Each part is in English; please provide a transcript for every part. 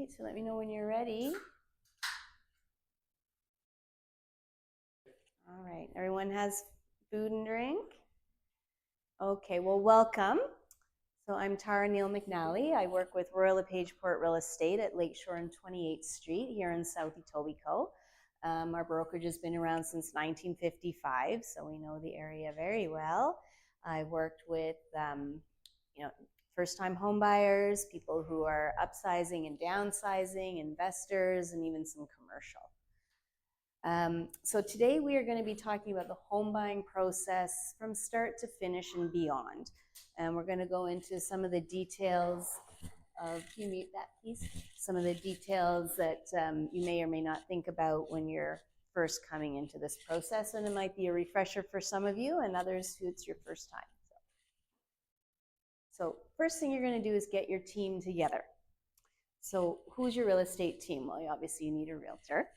right, so let me know when you're ready. All right, everyone has food and drink? Okay, well, welcome. So I'm Tara Neal McNally. I work with Royal LePage Port Real Estate at Lakeshore and 28th Street here in South Etobicoke. Our brokerage has been around since 1955, so we know the area very well. I worked with, first-time home buyers, people who are upsizing and downsizing, investors, and even some commercial. So today we are going to be talking about the home buying process from start to finish and beyond. And we're going to go into some of the details of, can you mute that please? Some of the details that you may or may not think about when you're first coming into this process, and it might be a refresher for some of you and others who it's your first time. So first thing you're going to do is get your team together. So who's your real estate team? Well, obviously you need a realtor.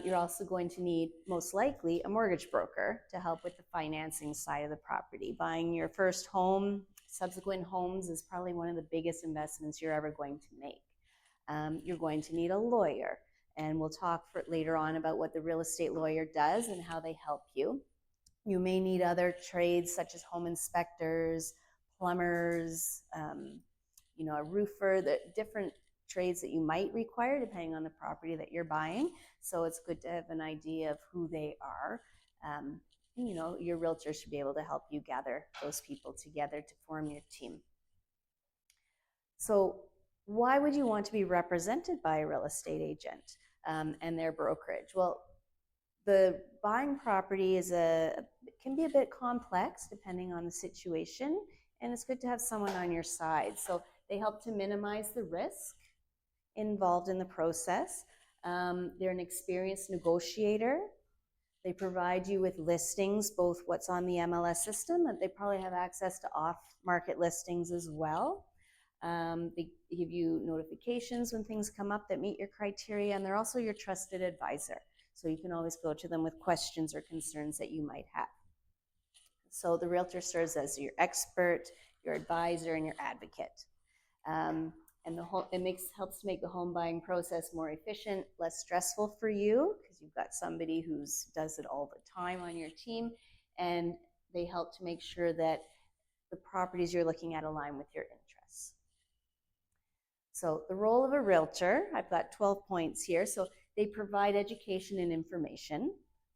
You're also going to need, most likely, a mortgage broker to help with the financing side of the property. Buying your first home, subsequent homes is probably one of the biggest investments you're ever going to make. You're going to need a lawyer, and we'll talk later on about what the real estate lawyer does and how they help you. You may need other trades such as home inspectors, plumbers, a roofer, the different trades that you might require depending on the property that you're buying. So it's good to have an idea of who they are. Your realtor should be able to help you gather those people together to form your team. So why would you want to be represented by a real estate agent and their brokerage? Well, the buying property can be a bit complex depending on the situation, and it's good to have someone on your side. So they help to minimize the risk involved in the process. They're an experienced negotiator. They provide you with listings, both what's on the MLS system, and they probably have access to off-market listings as well. They give you notifications when things come up that meet your criteria, and they're also your trusted advisor. So you can always go to them with questions or concerns that you might have. So the realtor serves as your expert, your advisor, and your advocate. And helps to make the home buying process more efficient, less stressful for you, because you've got somebody who does it all the time on your team, and they help to make sure that the properties you're looking at align with your interests. So the role of a realtor, I've got 12 points here. So they provide education and information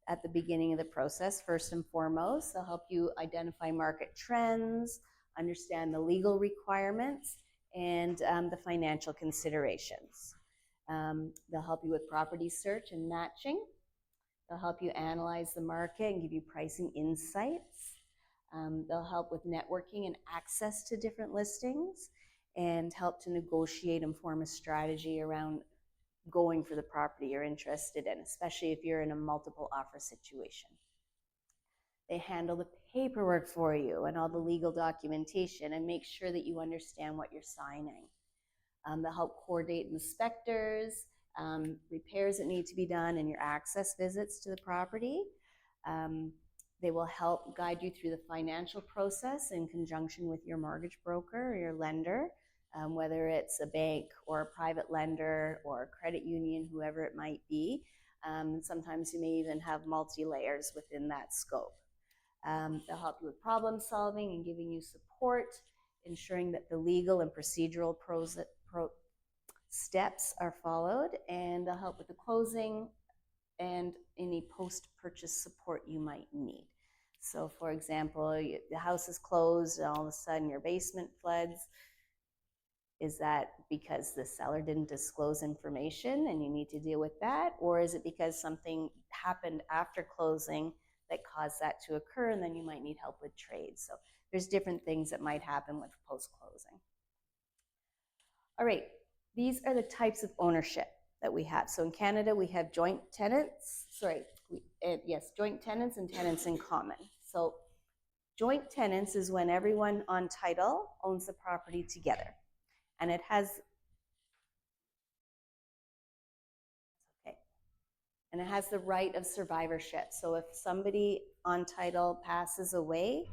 at the beginning of the process, first and foremost. They'll help you identify market trends, understand the legal requirements, and the financial considerations. They'll help you with property search and matching. They'll help you analyze the market and give you pricing insights. They'll help with networking and access to different listings, and help to negotiate and form a strategy around going for the property you're interested in, especially if you're in a multiple offer situation. They handle the paperwork for you and all the legal documentation and make sure that you understand what you're signing. They'll help coordinate inspectors, repairs that need to be done, and your access visits to the property. They will help guide you through the financial process in conjunction with your mortgage broker or your lender, whether it's a bank or a private lender or a credit union, whoever it might be. Sometimes you may even have multi-layers within that scope. They'll help you with problem solving and giving you support, ensuring that the legal and procedural steps are followed, and they'll help with the closing and any post-purchase support you might need. So for example, the house is closed and all of a sudden your basement floods. Is that because the seller didn't disclose information and you need to deal with that? Or is it because something happened after closing that caused that to occur, and then you might need help with trades? So there's different things that might happen with post-closing. All right, these are the types of ownership that we have. So in Canada, we have joint tenants, joint tenants and tenants in common. So joint tenants is when everyone on title owns the property together. And it has the right of survivorship. So if somebody on title passes away,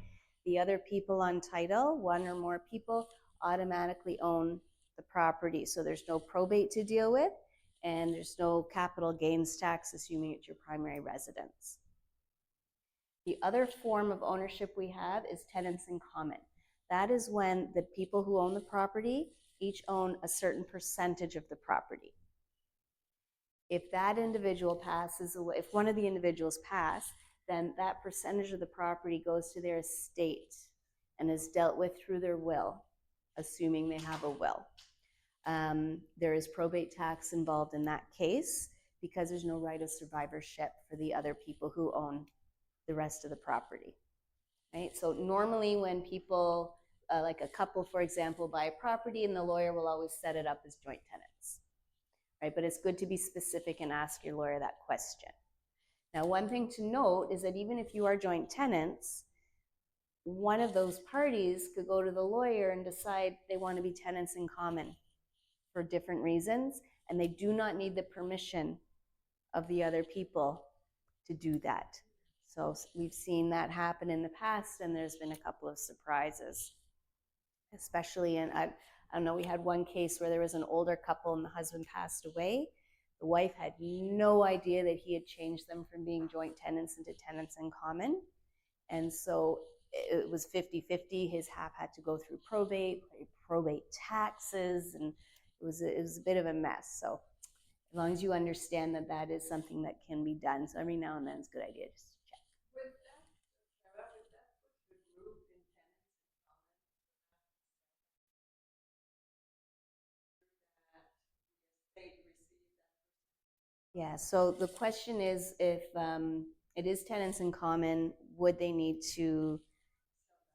the other people on title, one or more people, automatically own the property. So there's no probate to deal with, and there's no capital gains tax, assuming it's your primary residence. The other form of ownership we have is tenants in common. That is when the people who own the property each own a certain percentage of the property. If that individual passes away, if one of the individuals pass, then that percentage of the property goes to their estate and is dealt with through their will, assuming they have a will. There is probate tax involved in that case because there's no right of survivorship for the other people who own the rest of the property, right? So normally when people, like a couple, for example, buy a property, and the lawyer will always set it up as joint tenants, right? But it's good to be specific and ask your lawyer that question. Now, one thing to note is that even if you are joint tenants, one of those parties could go to the lawyer and decide they want to be tenants in common for different reasons, and they do not need the permission of the other people to do that. So we've seen that happen in the past, and there's been a couple of surprises, especially in, I don't know, we had one case where there was an older couple and the husband passed away. The wife had no idea that he had changed them from being joint tenants into tenants in common. And so it was 50-50. His half had to go through probate taxes, and it was a bit of a mess. So as long as you understand that that is something that can be done. So every now and then it's a good idea just to check. Yeah, so the question is if it is tenants in common, would they need to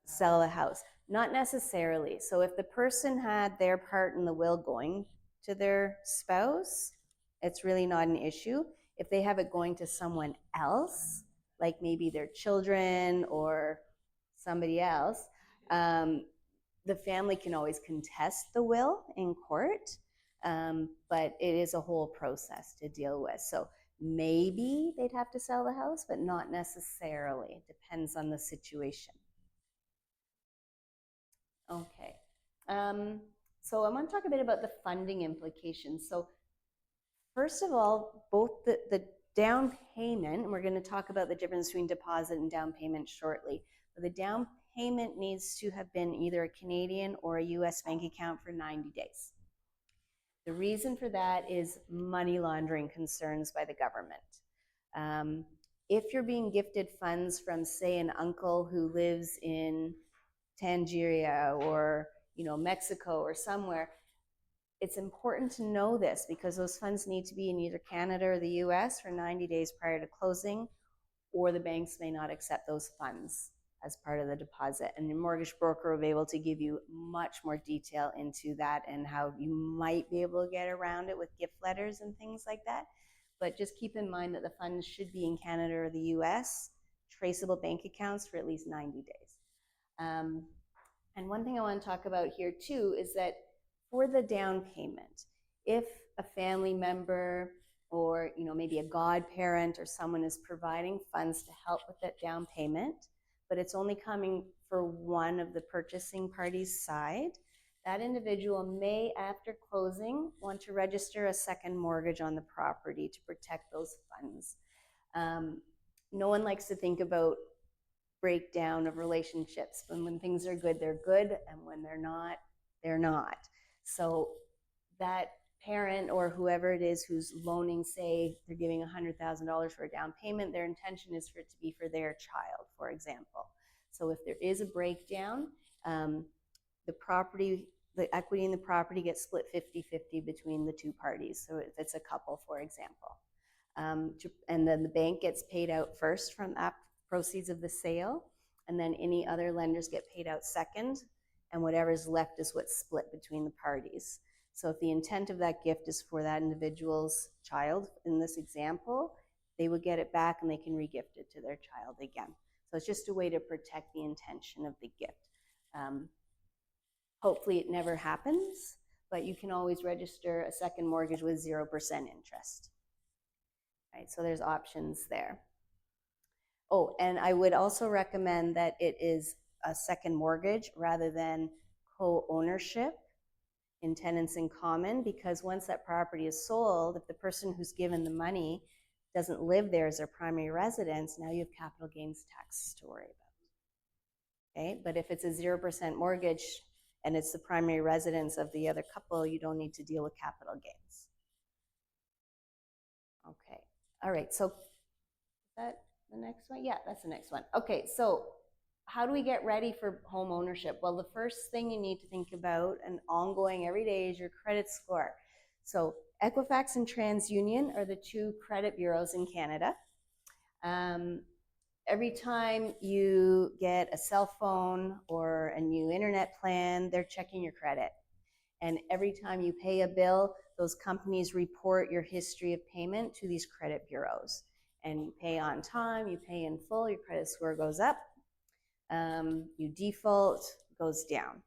sell a house? Not necessarily. So if the person had their part in the will going to their spouse, it's really not an issue. If they have it going to someone else, like maybe their children or somebody else, the family can always contest the will in court, but it is a whole process to deal with. So maybe they'd have to sell the house, but not necessarily. It depends on the situation. Okay. So I want to talk a bit about the funding implications. So first of all, both the down payment, and we're going to talk about the difference between deposit and down payment shortly, but the down payment needs to have been either a Canadian or a US bank account for 90 days. The reason for that is money laundering concerns by the government. If you're being gifted funds from, say, an uncle who lives in Tangier or Mexico or somewhere, it's important to know this because those funds need to be in either Canada or the US for 90 days prior to closing, or the banks may not accept those funds as part of the deposit. And the mortgage broker will be able to give you much more detail into that and how you might be able to get around it with gift letters and things like that. But just keep in mind that the funds should be in Canada or the US, traceable bank accounts for at least 90 days. And one thing I want to talk about here too is that for the down payment, if a family member or maybe a godparent or someone is providing funds to help with that down payment, but it's only coming for one of the purchasing party's side, that individual may, after closing, want to register a second mortgage on the property to protect those funds. No one likes to think about breakdown of relationships. When things are good, they're good, and when they're not, they're not. So that parent or whoever it is who's loaning, say they're giving $100,000 for a down payment, their intention is for it to be for their child, for example. So if there is a breakdown, the equity in the property gets split 50-50 between the two parties. So if it's a couple, for example. And then the bank gets paid out first from proceeds of the sale, and then any other lenders get paid out second, and whatever's left is what's split between the parties. So if the intent of that gift is for that individual's child, in this example, they would get it back and they can regift it to their child again. So it's just a way to protect the intention of the gift. Hopefully it never happens, but you can always register a second mortgage with 0% interest. Right, so there's options there. Oh, and I would also recommend that it is a second mortgage rather than co-ownership, in tenants in common, because once that property is sold, if the person who's given the money doesn't live there as their primary residence, now you have capital gains taxes to worry about. Okay, but if it's a 0% mortgage and it's the primary residence of the other couple, you don't need to deal with capital gains. Okay, all right, so is that the next one? Yeah, that's the next one. Okay, so how do we get ready for home ownership? Well, the first thing you need to think about and ongoing every day is your credit score. So Equifax and TransUnion are the two credit bureaus in Canada. Every time you get a cell phone or a new internet plan, they're checking your credit. And every time you pay a bill, those companies report your history of payment to these credit bureaus. And you pay on time, you pay in full, your credit score goes up. You default, goes down.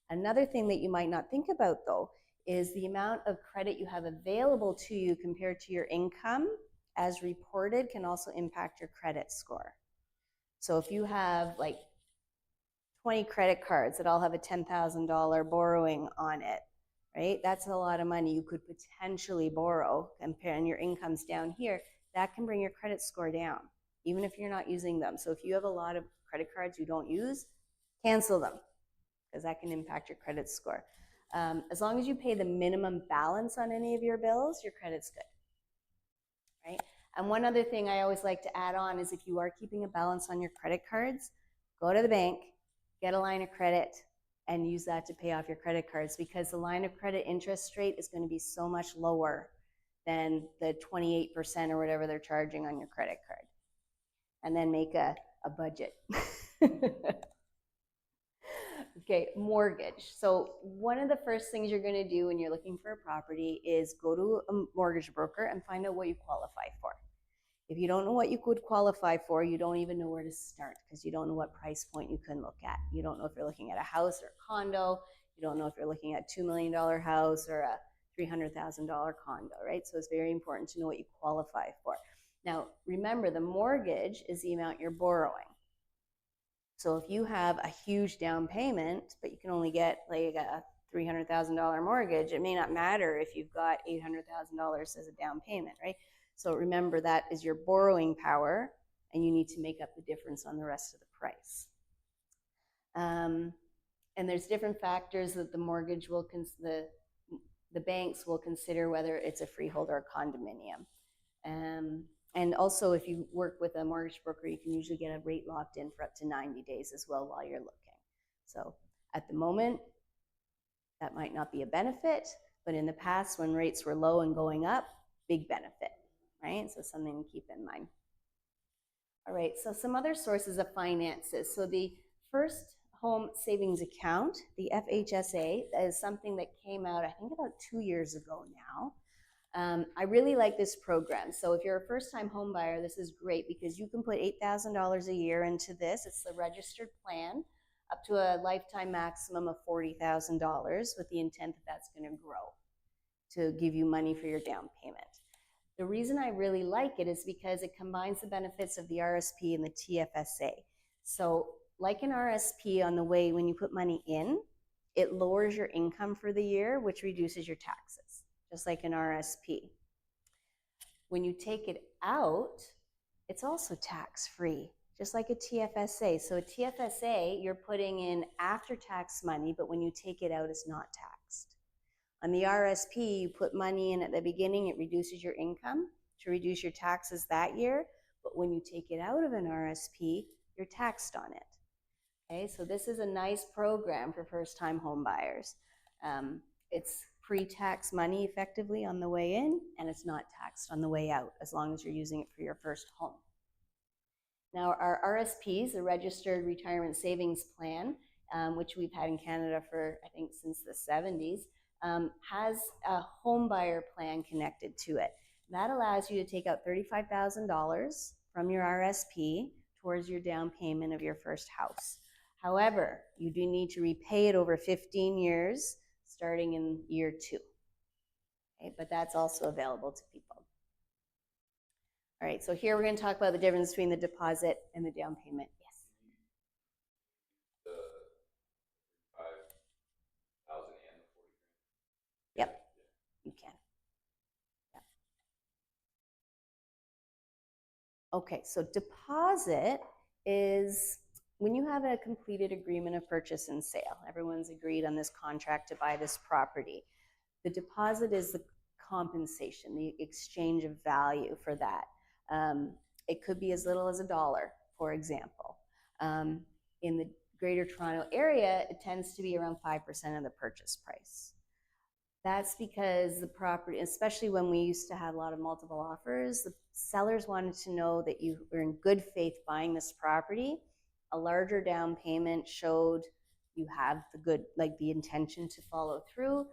Another thing that you might not think about though is the amount of credit you have available to you compared to your income as reported can also impact your credit score. So if you have like 20 credit cards that all have a $10,000 borrowing on it, right? That's a lot of money you could potentially borrow, and your income's down here. That can bring your credit score down, even if you're not using them. So if you have a lot of credit cards you don't use, cancel them, because that can impact your credit score. As long as you pay the minimum balance on any of your bills, your credit's good, right? And one other thing I always like to add on is if you are keeping a balance on your credit cards, go to the bank, get a line of credit, and use that to pay off your credit cards, because the line of credit interest rate is going to be so much lower than the 28% or whatever they're charging on your credit card. And then make a budget. Okay, mortgage. So one of the first things you're going to do when you're looking for a property is go to a mortgage broker and find out what you qualify for. If you don't know what you could qualify for, you don't even know where to start, because you don't know what price point you can look at. You don't know if you're looking at a house or a condo. You don't know if you're looking at a $2 million house or a $300,000 condo, right? So it's very important to know what you qualify for. Now, remember, the mortgage is the amount you're borrowing. So if you have a huge down payment, but you can only get like a $300,000 mortgage, it may not matter if you've got $800,000 as a down payment, right? So remember, that is your borrowing power, and you need to make up the difference on the rest of the price. And there's different factors that the mortgage will, the banks will consider, whether it's a freehold or a condominium. And also, if you work with a mortgage broker, you can usually get a rate locked in for up to 90 days as well while you're looking. So at the moment, that might not be a benefit, but in the past, when rates were low and going up, big benefit, right? So something to keep in mind. All right, so some other sources of finances. So the First Home Savings Account, the FHSA, is something that came out, I think, about 2 years ago now. I really like this program. So if you're a first-time home buyer, this is great, because you can put $8,000 a year into this. It's the registered plan, up to a lifetime maximum of $40,000, with the intent that that's going to grow to give you money for your down payment. The reason I really like it is because it combines the benefits of the RSP and the TFSA. So like an RSP, on the way when you put money in, it lowers your income for the year, which reduces your taxes, just like an RSP. When you take it out, it's also tax-free, just like a TFSA. So a TFSA, you're putting in after-tax money, but when you take it out, it's not taxed. On the RSP, you put money in at the beginning, it reduces your income to reduce your taxes that year, but when you take it out of an RSP, you're taxed on it. Okay, so this is a nice program for first-time home buyers. It's pre-tax money effectively on the way in, and it's not taxed on the way out, as long as you're using it for your first home. Now, our RSPs, the Registered Retirement Savings Plan, which we've had in Canada for, I think, since the 70s, has a home buyer plan connected to it. That allows you to take out $35,000 from your RSP towards your down payment of your first house. However, you do need to repay it over 15 years, starting in year 2. Okay, but that's also available to people. All right, so here we're going to talk about the difference between the deposit and the down payment. Yes? The 5,000 and the 40 grand. Okay, so deposit is when you have a completed agreement of purchase and sale. Everyone's agreed on this contract to buy this property. The deposit is the compensation, the exchange of value for that. It could be as little as $1, for example. In the Greater Toronto Area, it tends to be around 5% of the purchase price. That's because the property, especially when we used to have a lot of multiple offers, the sellers wanted to know that you were in good faith buying this property. A larger down payment showed you have the good, like the intention to follow through,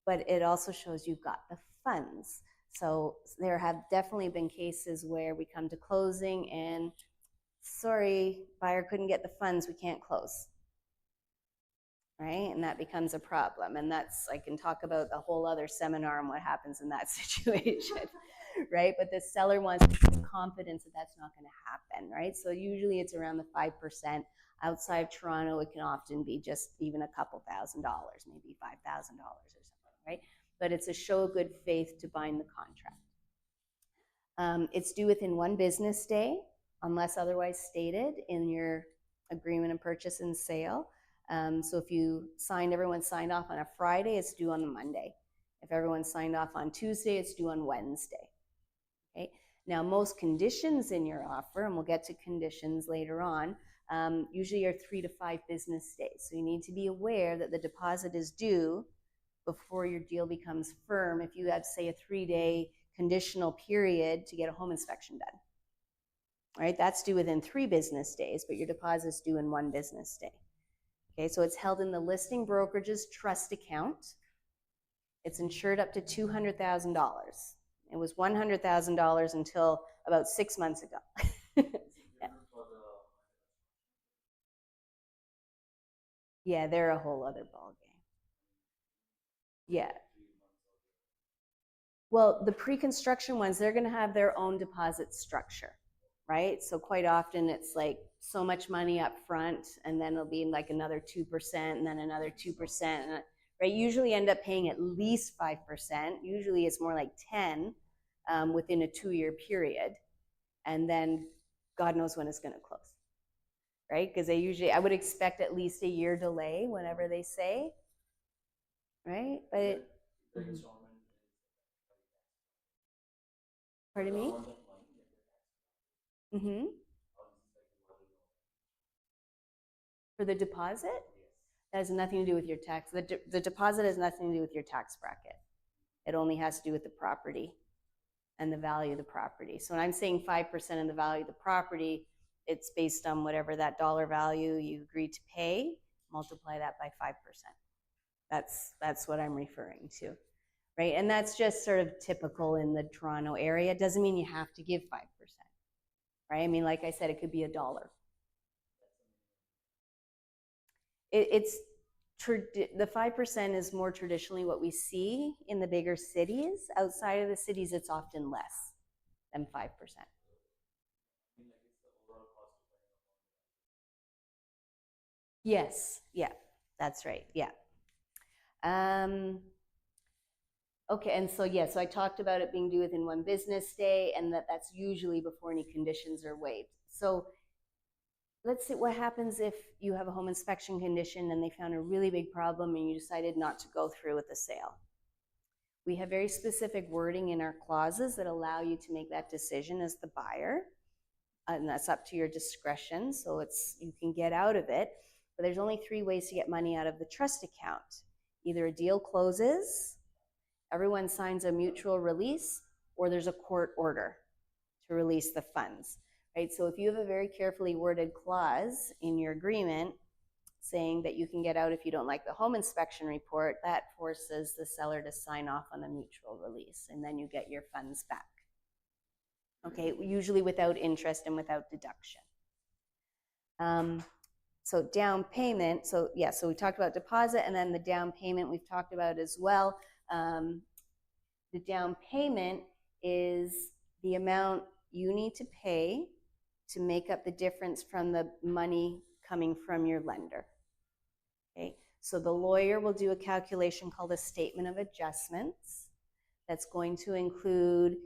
but it also shows you've got the funds. So there have definitely been cases where we come to closing and, sorry, buyer couldn't get the funds, we can't close. Right? And that becomes a problem. And that's, I can talk about a whole other seminar on what happens in that situation, right? But the seller wants confidence that that's not going to happen, right? So usually it's around the 5%. Outside of Toronto, it can often be just even a couple $1,000, maybe $5,000 or something, right? But it's a show of good faith to bind the contract. It's due within 1 business day, unless otherwise stated in your agreement of purchase and sale. So if everyone signed off on a Friday, it's due on the Monday. If everyone signed off on Tuesday, it's due on Wednesday. Okay. Now, most conditions in your offer, and we'll get to conditions later on, usually are 3 to 5 business days. So you need to be aware that the deposit is due before your deal becomes firm. If you have, say, a 3-day conditional period to get a home inspection done, right? That's due within 3 business days, but your deposit is due in 1 business day. Okay, so it's held in the listing brokerage's trust account. It's insured up to $200,000. It was $100,000 until about 6 months ago. Yeah. Yeah, they're a whole other ballgame. Yeah. Well, the pre-construction ones, they're going to have their own deposit structure, right? So quite often it's like so much money up front, and then it'll be like another 2%, and then another 2%, right? Usually end up paying at least 5%. Usually it's more like 10 within a 2-year period, and then God knows when it's going to close, right? Because I would expect at least a year delay whenever they say, right? But pardon me? Mm-hmm. For the deposit? That has nothing to do with your tax. The deposit has nothing to do with your tax bracket. It only has to do with the property and the value of the property. So when I'm saying 5% of the value of the property, it's based on whatever that dollar value you agreed to pay, multiply that by 5%. That's what I'm referring to, right? And that's just sort of typical in the Toronto area. It doesn't mean you have to give 5%, right? I mean, like I said, it could be $1. It's the 5% is more traditionally what we see in the bigger cities. Outside of the cities, it's often less than 5%. Yes, yeah, that's right, yeah. Okay, and so yeah, so I talked about it being due within 1 business day, and that's usually before any conditions are waived. So let's see what happens if you have a home inspection condition and they found a really big problem and you decided not to go through with the sale. We have very specific wording in our clauses that allow you to make that decision as the buyer, and that's up to your discretion, so you can get out of it. But there's only 3 ways to get money out of the trust account. Either a deal closes, everyone signs a mutual release, or there's a court order to release the funds, right? So if you have a very carefully worded clause in your agreement saying that you can get out if you don't like the home inspection report, that forces the seller to sign off on a mutual release, and then you get your funds back. Okay, usually without interest and without deduction. So down payment, so yeah, so we talked about deposit, and then the down payment we've talked about as well. The down payment is the amount you need to pay to make up the difference from the money coming from your lender. Okay, so the lawyer will do a calculation called a statement of adjustments that's going to include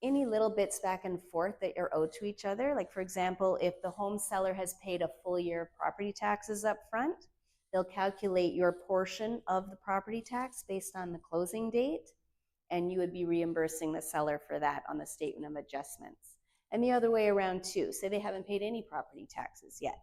any little bits back and forth that are owed to each other. Like for example, if the home seller has paid a full year of property taxes up front, they'll calculate your portion of the property tax based on the closing date, and you would be reimbursing the seller for that on the statement of adjustments. And the other way around too. Say they haven't paid any property taxes yet,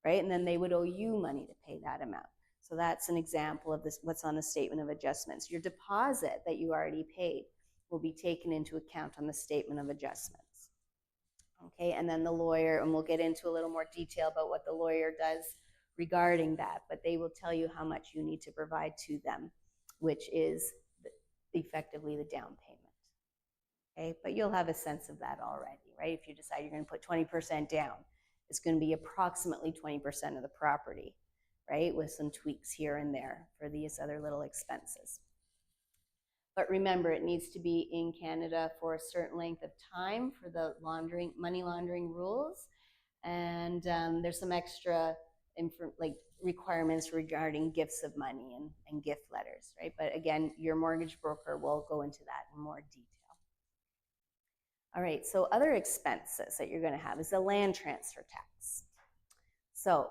right? And then they would owe you money to pay that amount. So that's an example of this, what's on the statement of adjustments. Your deposit that you already paid will be taken into account on the statement of adjustments. Okay, and then the lawyer, and we'll get into a little more detail about what the lawyer does regarding that, but they will tell you how much you need to provide to them, which is effectively the down payment. Okay, but you'll have a sense of that already, right? If you decide you're going to put 20% down, it's going to be approximately 20% of the property, right? With some tweaks here and there for these other little expenses. But remember, it needs to be in Canada for a certain length of time for the money laundering rules. And there's some extra requirements regarding gifts of money and gift letters, right? But again, your mortgage broker will go into that in more detail. All right, so other expenses that you're going to have is the land transfer tax. So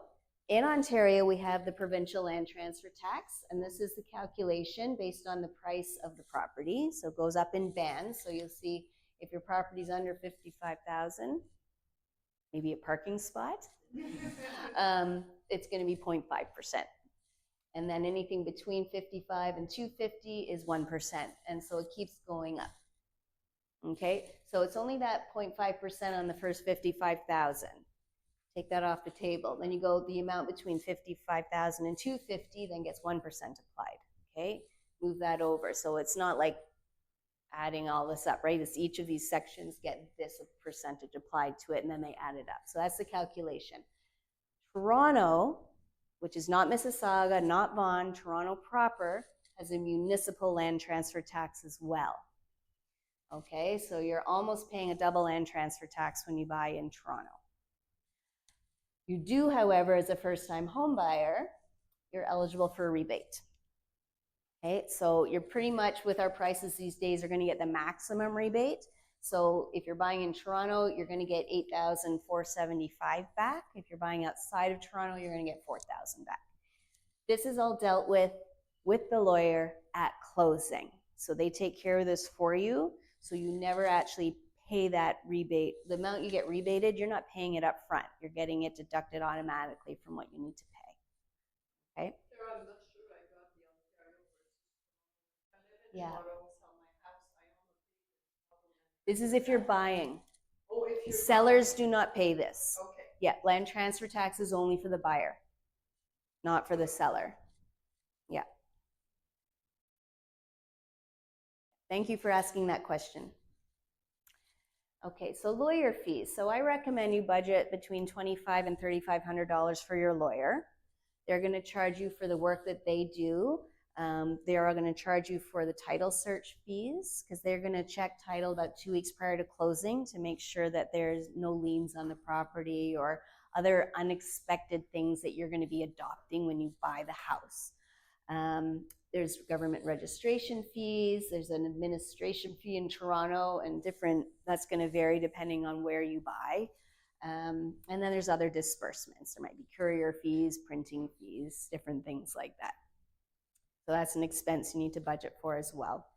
in Ontario, we have the provincial land transfer tax, and this is the calculation based on the price of the property. So it goes up in bands. So you'll see if your property's under $55,000, maybe a parking spot, it's going to be 0.5%. And then anything between 55 and 250 is 1%. And so it keeps going up. Okay, so it's only that 0.5% on the first 55,000. Take that off the table. Then you go the amount between 55,000 and 250, then gets 1% applied. Okay, move that over. So it's not like adding all this up, right? It's each of these sections get this percentage applied to it, and then they add it up. So that's the calculation. Toronto, which is not Mississauga, not Vaughan, Toronto proper, has a municipal land transfer tax as well. Okay, so you're almost paying a double land transfer tax when you buy in Toronto. You do, however, as a first-time home buyer, you're eligible for a rebate. Okay, so you're pretty much, with our prices these days, are going to get the maximum rebate. So if you're buying in Toronto, you're going to get $8,475 back. If you're buying outside of Toronto, you're going to get $4,000 back. This is all dealt with the lawyer at closing. So they take care of this for you. So you never actually pay that rebate. The amount you get rebated, you're not paying it up front. You're getting it deducted automatically from what you need to pay. Okay? I'm not sure I got the Ontario versus Yeah. sell my house. This is if you're buying. Oh, if you're Sellers buying. do not pay this. Okay. Yeah, land transfer tax is only for the buyer, not for the seller. Yeah. Thank you for asking that question. Okay, so lawyer fees. So I recommend you budget between $2,500 and $3,500 for your lawyer. They're going to charge you for the work that they do. They are going to charge you for the title search fees because they're going to check title about 2 weeks prior to closing to make sure that there's no liens on the property or other unexpected things that you're going to be adopting when you buy the house. There's government registration fees, there's an administration fee in Toronto, and that's going to vary depending on where you buy. And then there's other disbursements. There might be courier fees, printing fees, different things like that. So that's an expense you need to budget for as well.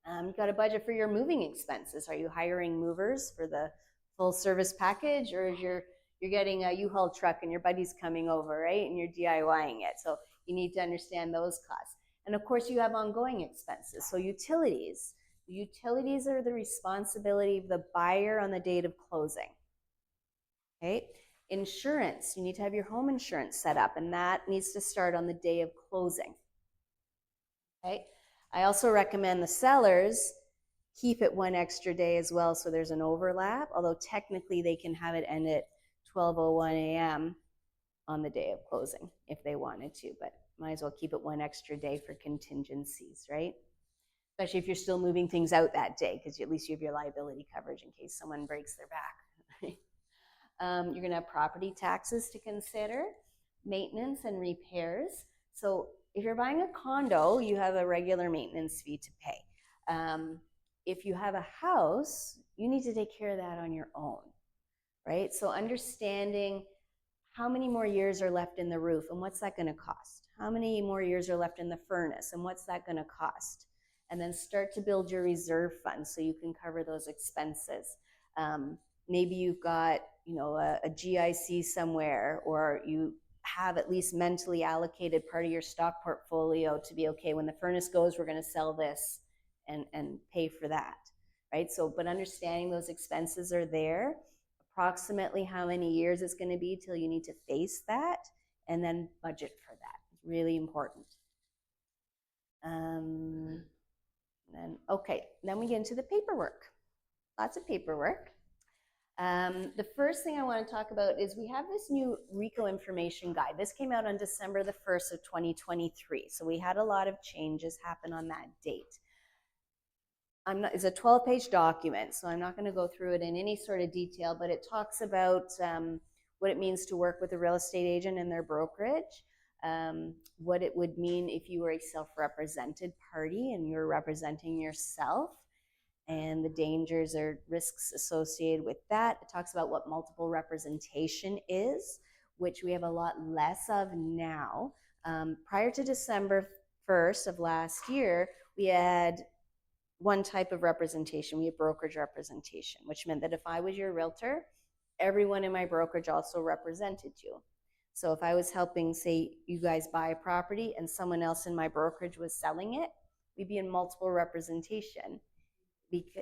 You've got to budget for your moving expenses. Are you hiring movers for the full service package, or is you're getting a U-Haul truck and your buddy's coming over, right? And you're DIYing it. So you need to understand those costs. And of course, you have ongoing expenses. So utilities. Utilities are the responsibility of the buyer on the date of closing. Okay? Insurance. You need to have your home insurance set up, and that needs to start on the day of closing. Okay? I also recommend the sellers keep it one extra day as well, so there's an overlap, although technically they can have it end at 12:01 a.m. on the day of closing if they wanted to, but might as well keep it one extra day for contingencies, right? Especially if you're still moving things out that day, because at least you have your liability coverage in case someone breaks their back. You're going to have property taxes to consider, maintenance and repairs. So if you're buying a condo, you have a regular maintenance fee to pay. if you have a house, you need to take care of that on your own, right? So understanding how many more years are left in the roof and what's that going to cost? How many more years are left in the furnace and what's that going to cost? And then start to build your reserve fund so you can cover those expenses. Maybe you've got, a GIC somewhere, or you have at least mentally allocated part of your stock portfolio to be, okay, when the furnace goes, we're going to sell this and pay for that, right? So, but understanding those expenses are there, approximately how many years it's going to be till you need to face that, and then budget for that. It's really important. Then we get into the paperwork. Lots of paperwork. The first thing I want to talk about is we have this new RICO information guide. This came out on December the 1st of 2023. So we had a lot of changes happen on that date. It's a 12-page document, so I'm not going to go through it in any sort of detail, but it talks about what it means to work with a real estate agent and their brokerage, what it would mean if you were a self-represented party and you're representing yourself, and the dangers or risks associated with that. It talks about what multiple representation is, which we have a lot less of now. Prior to December 1st of last year, we had one type of representation. We had brokerage representation, which meant that if I was your realtor, everyone in my brokerage also represented you. So if I was helping, say, you guys buy a property and someone else in my brokerage was selling it, we'd be in multiple representation,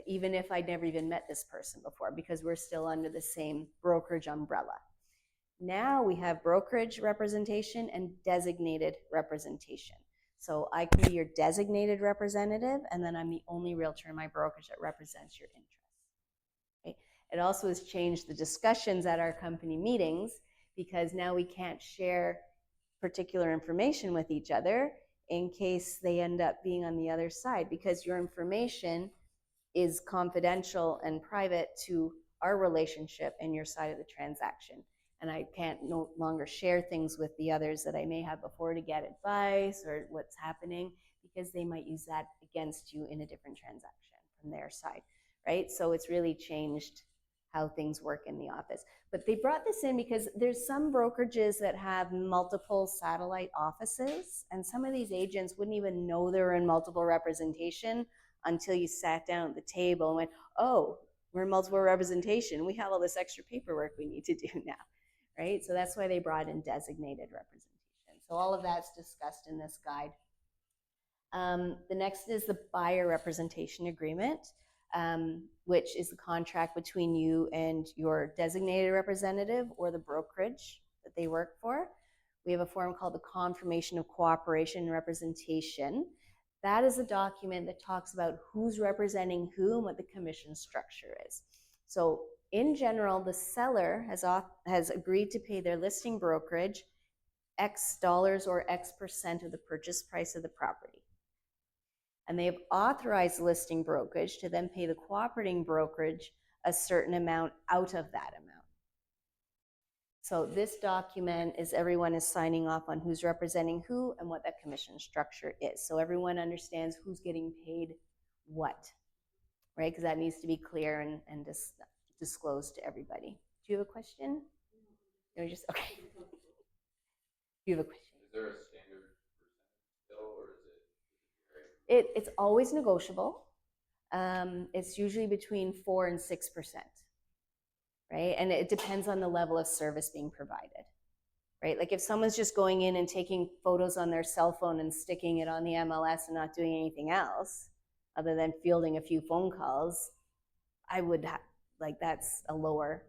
even if I'd never even met this person before, because we're still under the same brokerage umbrella. Now we have brokerage representation and designated representation. So I can be your designated representative, and then I'm the only realtor in my brokerage that represents your interests. Okay? It also has changed the discussions at our company meetings, because now we can't share particular information with each other in case they end up being on the other side, because your information is confidential and private to our relationship and your side of the transaction. And I can't no longer share things with the others that I may have before to get advice or what's happening, because they might use that against you in a different transaction from their side, right? So it's really changed how things work in the office. But they brought this in because there's some brokerages that have multiple satellite offices, and some of these agents wouldn't even know they're in multiple representation until you sat down at the table and went, oh, we're in multiple representation. We have all this extra paperwork we need to do now, right? So that's why they brought in designated representation. So all of that's discussed in this guide. The next is the buyer representation agreement, which is the contract between you and your designated representative or the brokerage that they work for. We have a form called the Confirmation of Cooperation and Representation. That is a document that talks about who's representing who and what the commission structure is. So in general, the seller has agreed to pay their listing brokerage X dollars or X% of the purchase price of the property. And they have authorized the listing brokerage to then pay the cooperating brokerage a certain amount out of that amount. So this document is everyone is signing off on who's representing who and what that commission structure is. So everyone understands who's getting paid what, right? Because that needs to be clear and disclosed to everybody. Do you have a question? No, just, okay. Do you have a question? Is there a standard percentage still, or is it? It's always negotiable. It's usually between 4 and 6%. Right? And it depends on the level of service being provided, right? Like if someone's just going in and taking photos on their cell phone and sticking it on the MLS and not doing anything else other than fielding a few phone calls, I would like that's a lower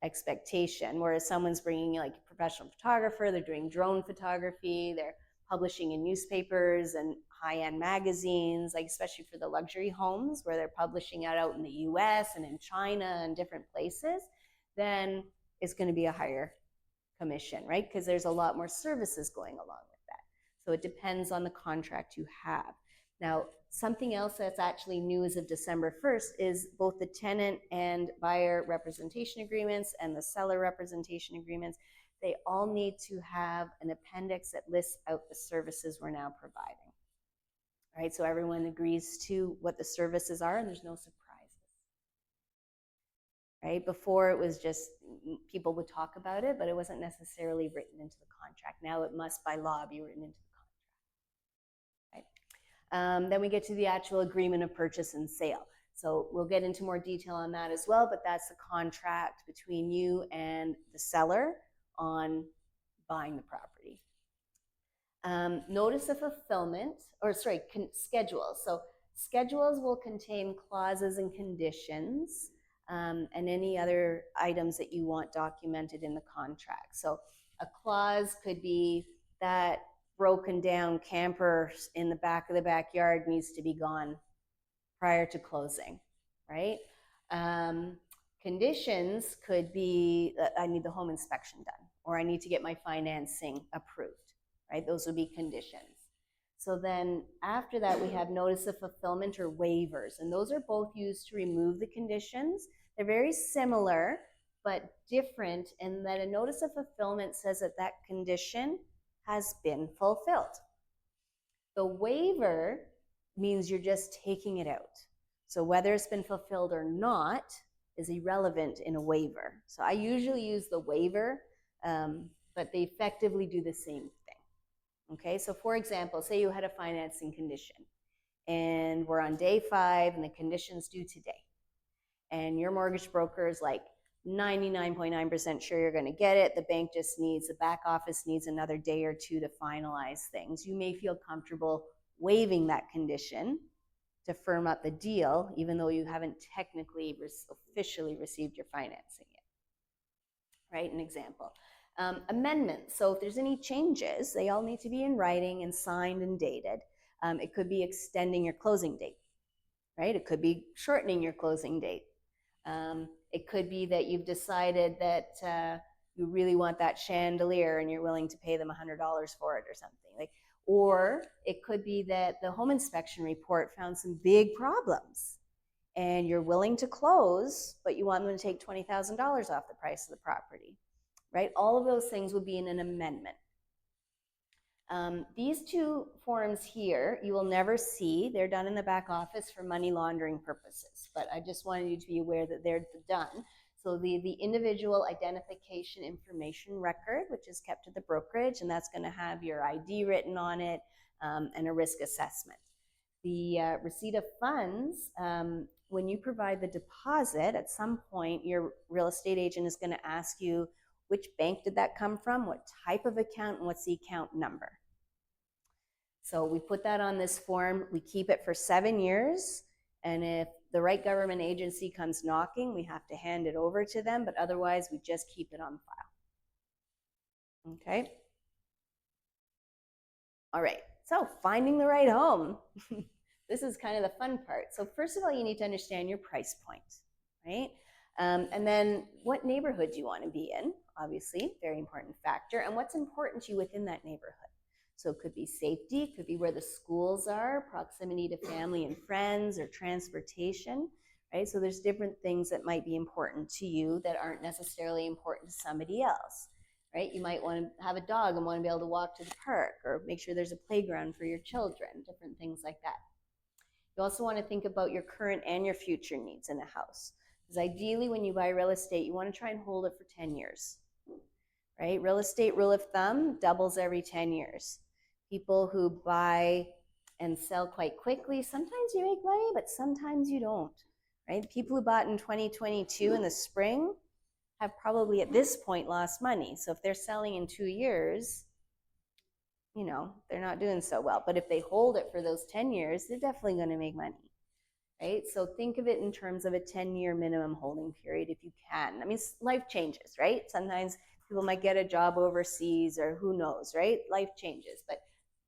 expectation. Whereas someone's bringing like a professional photographer, they're doing drone photography, they're publishing in newspapers and high-end magazines, like especially for the luxury homes where they're publishing it out in the US and in China and different places, then it's going to be a higher commission, right? Because there's a lot more services going along with that. So it depends on the contract you have. Now, something else that's actually new as of December 1st is both the tenant and buyer representation agreements and the seller representation agreements. They all need to have an appendix that lists out the services we're now providing. right? So everyone agrees to what the services are and there's no surprises, right? Before it was just people would talk about it, but it wasn't necessarily written into the contract. Now it must by law be written into the contract, right? Then we get to the actual agreement of purchase and sale. So we'll get into more detail on that as well, but that's the contract between you and the seller on buying the property. Notice of fulfillment, or sorry, schedules. So schedules will contain clauses and conditions and any other items that you want documented in the contract. So a clause could be that broken down camper in the back of the backyard needs to be gone prior to closing, right? Conditions could be I need the home inspection done, or I need to get my financing approved, right? Those would be conditions. So then after that, we have notice of fulfillment or waivers, and those are both used to remove the conditions. They're very similar, but different in that a notice of fulfillment says that that condition has been fulfilled. The waiver means you're just taking it out. So whether it's been fulfilled or not is irrelevant in a waiver. So I usually use the waiver, but they effectively do the same thing. Okay, so for example, say you had a financing condition and we're on day 5 and the condition's due today. And your mortgage broker is like 99.9% sure you're going to get it. The bank just needs, the back office needs another day or 2 to finalize things. You may feel comfortable waiving that condition to firm up the deal, even though you haven't technically officially received your financing yet. Right, an example. Amendments, so if there's any changes, they all need to be in writing and signed and dated. It could be extending your closing date, right? It could be shortening your closing date. It could be that you've decided that you really want that chandelier and you're willing to pay them $100 for it or something. Or it could be that the home inspection report found some big problems and you're willing to close, but you want them to take $20,000 off the price of the property, right? All of those things would be in an amendment. These 2 forms here, you will never see. They're done in the back office for money laundering purposes, but I just wanted you to be aware that they're done. So the individual identification information record, which is kept at the brokerage, and that's going to have your ID written on it and a risk assessment. The receipt of funds, when you provide the deposit, at some point your real estate agent is going to ask you which bank did that come from, what type of account, and what's the account number. So we put that on this form. We keep it for 7 years, and if the right government agency comes knocking, we have to hand it over to them, but otherwise we just keep it on file. Okay? All right, so finding the right home. This is kind of the fun part. So first of all, you need to understand your price point, right? And then what neighborhood do you want to be in? Obviously, very important factor. And what's important to you within that neighborhood? So it could be safety, it could be where the schools are, proximity to family and friends, or transportation, right? So there's different things that might be important to you that aren't necessarily important to somebody else, right? You might want to have a dog and want to be able to walk to the park, or make sure there's a playground for your children, different things like that. You also want to think about your current and your future needs in a house. Because ideally, when you buy real estate, you want to try and hold it for 10 years, right? Real estate rule of thumb doubles every 10 years. People who buy and sell quite quickly, sometimes you make money, but sometimes you don't, right? People who bought in 2022 in the spring have probably at this point lost money. So if they're selling in 2 years, you know, they're not doing so well. But if they hold it for those 10 years, they're definitely going to make money, right? So think of it in terms of a 10-year minimum holding period if you can. I mean, life changes, right? Sometimes people might get a job overseas, or who knows, right? Life changes, but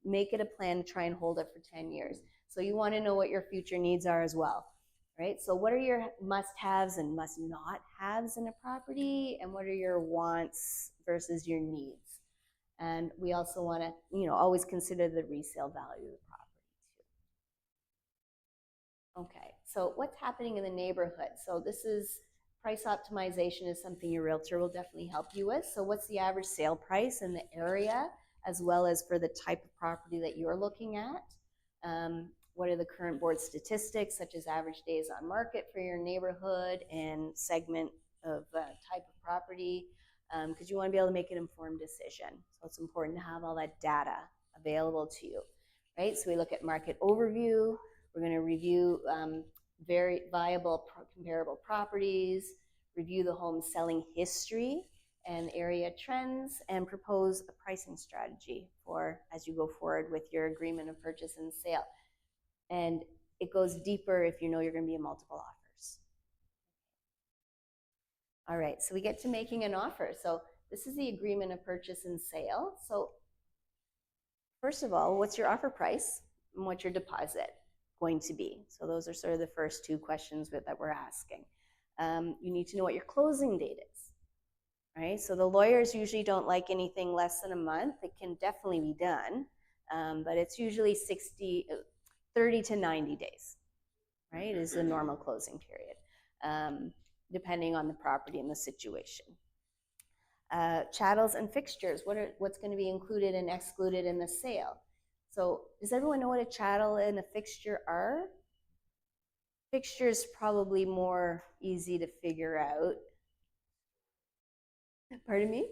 make it a plan to try and hold it for 10 years. So you want to know what your future needs are as well, right? So what are your must-haves and must-not-haves in a property, and what are your wants versus your needs? And we also want to, you know, always consider the resale value of the property too. Okay, so what's happening in the neighborhood? So this is price optimization is something your realtor will definitely help you with. So what's the average sale price in the area, as well as for the type of property that you're looking at? what are the current board statistics, such as average days on market for your neighborhood and segment of type of property, because you want to be able to make an informed decision. So it's important to have all that data available to you, right? So we look at market overview. We're going to review very viable comparable properties, review the home selling history and area trends, and propose a pricing strategy for as you go forward with your agreement of purchase and sale. And it goes deeper if you know you're going to be in multiple offers. All right, so we get to making an offer. So this is the agreement of purchase and sale. So first of all, what's your offer price and what's your deposit going to be? So those are sort of the first two questions that we're asking. You need to know what your closing date is, right? So the lawyers usually don't like anything less than a month. It can definitely be done, but it's usually 30 to 90 days, right, is the normal closing period, depending on the property and the situation. Chattels and fixtures, what's going to be included and excluded in the sale? So does everyone know what a chattel and a fixture are? Fixture's probably more easy to figure out. Pardon me?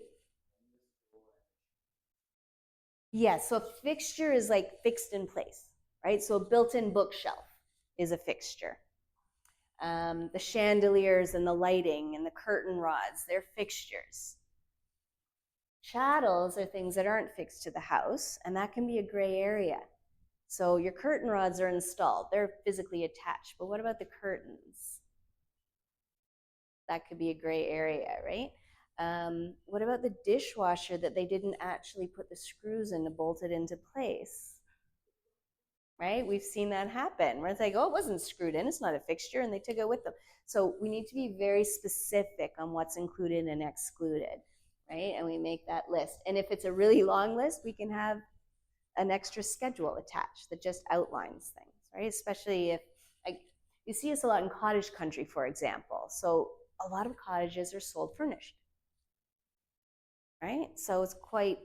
Yes, so a fixture is like fixed in place, right? So a built-in bookshelf is a fixture. The chandeliers and the lighting and the curtain rods, they're fixtures. Chattels are things that aren't fixed to the house, and that can be a gray area. So your curtain rods are installed, they're physically attached, but what about the curtains? That could be a gray area, right? What about the dishwasher that they didn't actually put the screws in to bolt it into place? Right? We've seen that happen where it's like, oh, it wasn't screwed in, it's not a fixture, and they took it with them. So we need to be very specific on what's included and excluded, right? And we make that list. And if it's a really long list, we can have an extra schedule attached that just outlines things, right? Especially if, like, you see us a lot in cottage country, for example. So a lot of cottages are sold furnished, right? So it's quite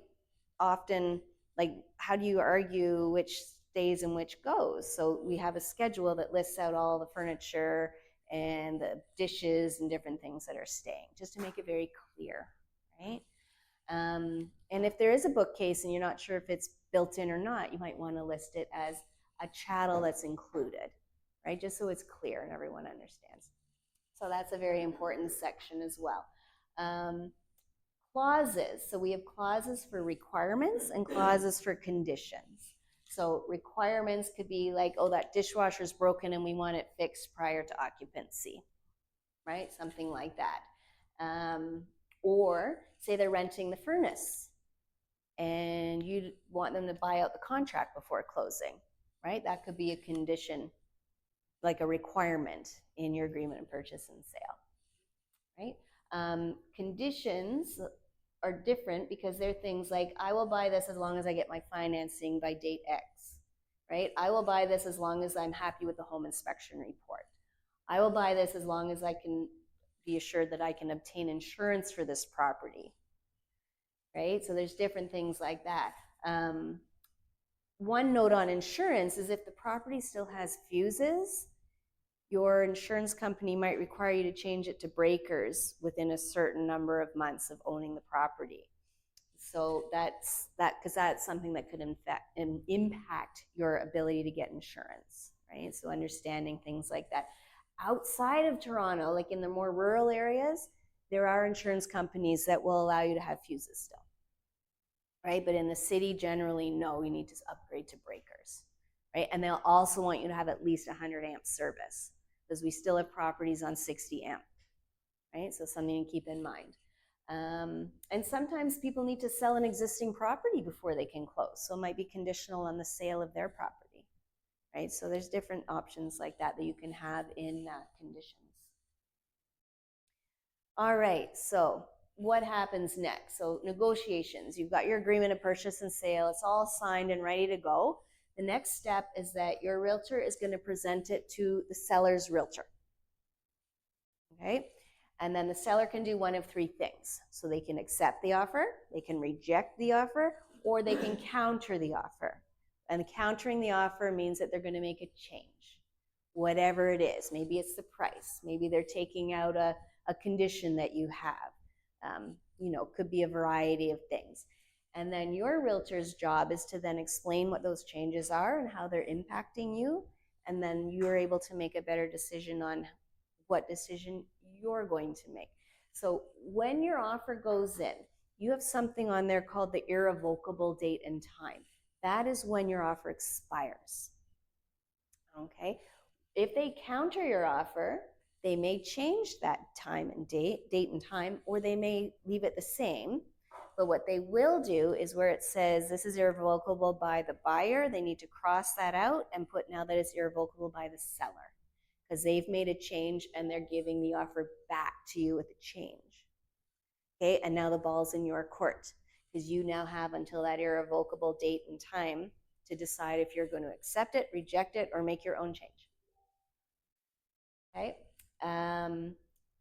often like, how do you argue which stays and which goes? So we have a schedule that lists out all the furniture and the dishes and different things that are staying, just to make it very clear, right? And if there is a bookcase and you're not sure if it's built in or not, you might want to list it as a chattel that's included, right? Just so it's clear and everyone understands. So that's a very important section as well. Clauses. So we have clauses for requirements and clauses for conditions. So requirements could be like, oh, that dishwasher's broken and we want it fixed prior to occupancy, right? Something like that. Or say they're renting the furnace and you want them to buy out the contract before closing, right? That could be a condition, like a requirement in your agreement of purchase and sale, right? Conditions are different because they're things like, I will buy this as long as I get my financing by date X, right? I will buy this as long as I'm happy with the home inspection report. I will buy this as long as I can be assured that I can obtain insurance for this property, right? So there's different things like that. One note on insurance is if the property still has fuses, your insurance company might require you to change it to breakers within a certain number of months of owning the property. So that's because that's something that could impact your ability to get insurance, right? So understanding things like that. Outside of Toronto, like in the more rural areas, there are insurance companies that will allow you to have fuses still, right? But in the city, generally, no, you need to upgrade to breakers, right? And they'll also want you to have at least 100 amp service because we still have properties on 60 amp, right? So something to keep in mind. And sometimes people need to sell an existing property before they can close. So it might be conditional on the sale of their property, right? So there's different options like that that you can have in conditions. All right, so what happens next? So negotiations, you've got your agreement of purchase and sale, it's all signed and ready to go. The next step is that your realtor is going to present it to the seller's realtor, okay? And then the seller can do one of three things. So they can accept the offer, they can reject the offer, or they can counter the offer. And countering the offer means that they're going to make a change, whatever it is. Maybe it's the price. Maybe they're taking out a condition that you have. Could be a variety of things. And then your realtor's job is to then explain what those changes are and how they're impacting you. And then you're able to make a better decision on what decision you're going to make. So when your offer goes in, you have something on there called the irrevocable date and time. That is when your offer expires. Okay? If they counter your offer, they may change that time and date and time, or they may leave it the same. But what they will do is where it says this is irrevocable by the buyer, they need to cross that out and put now that it's irrevocable by the seller, because they've made a change and they're giving the offer back to you with a change. Okay, and now the ball's in your court, because you now have until that irrevocable date and time to decide if you're going to accept it, reject it, or make your own change. Okay,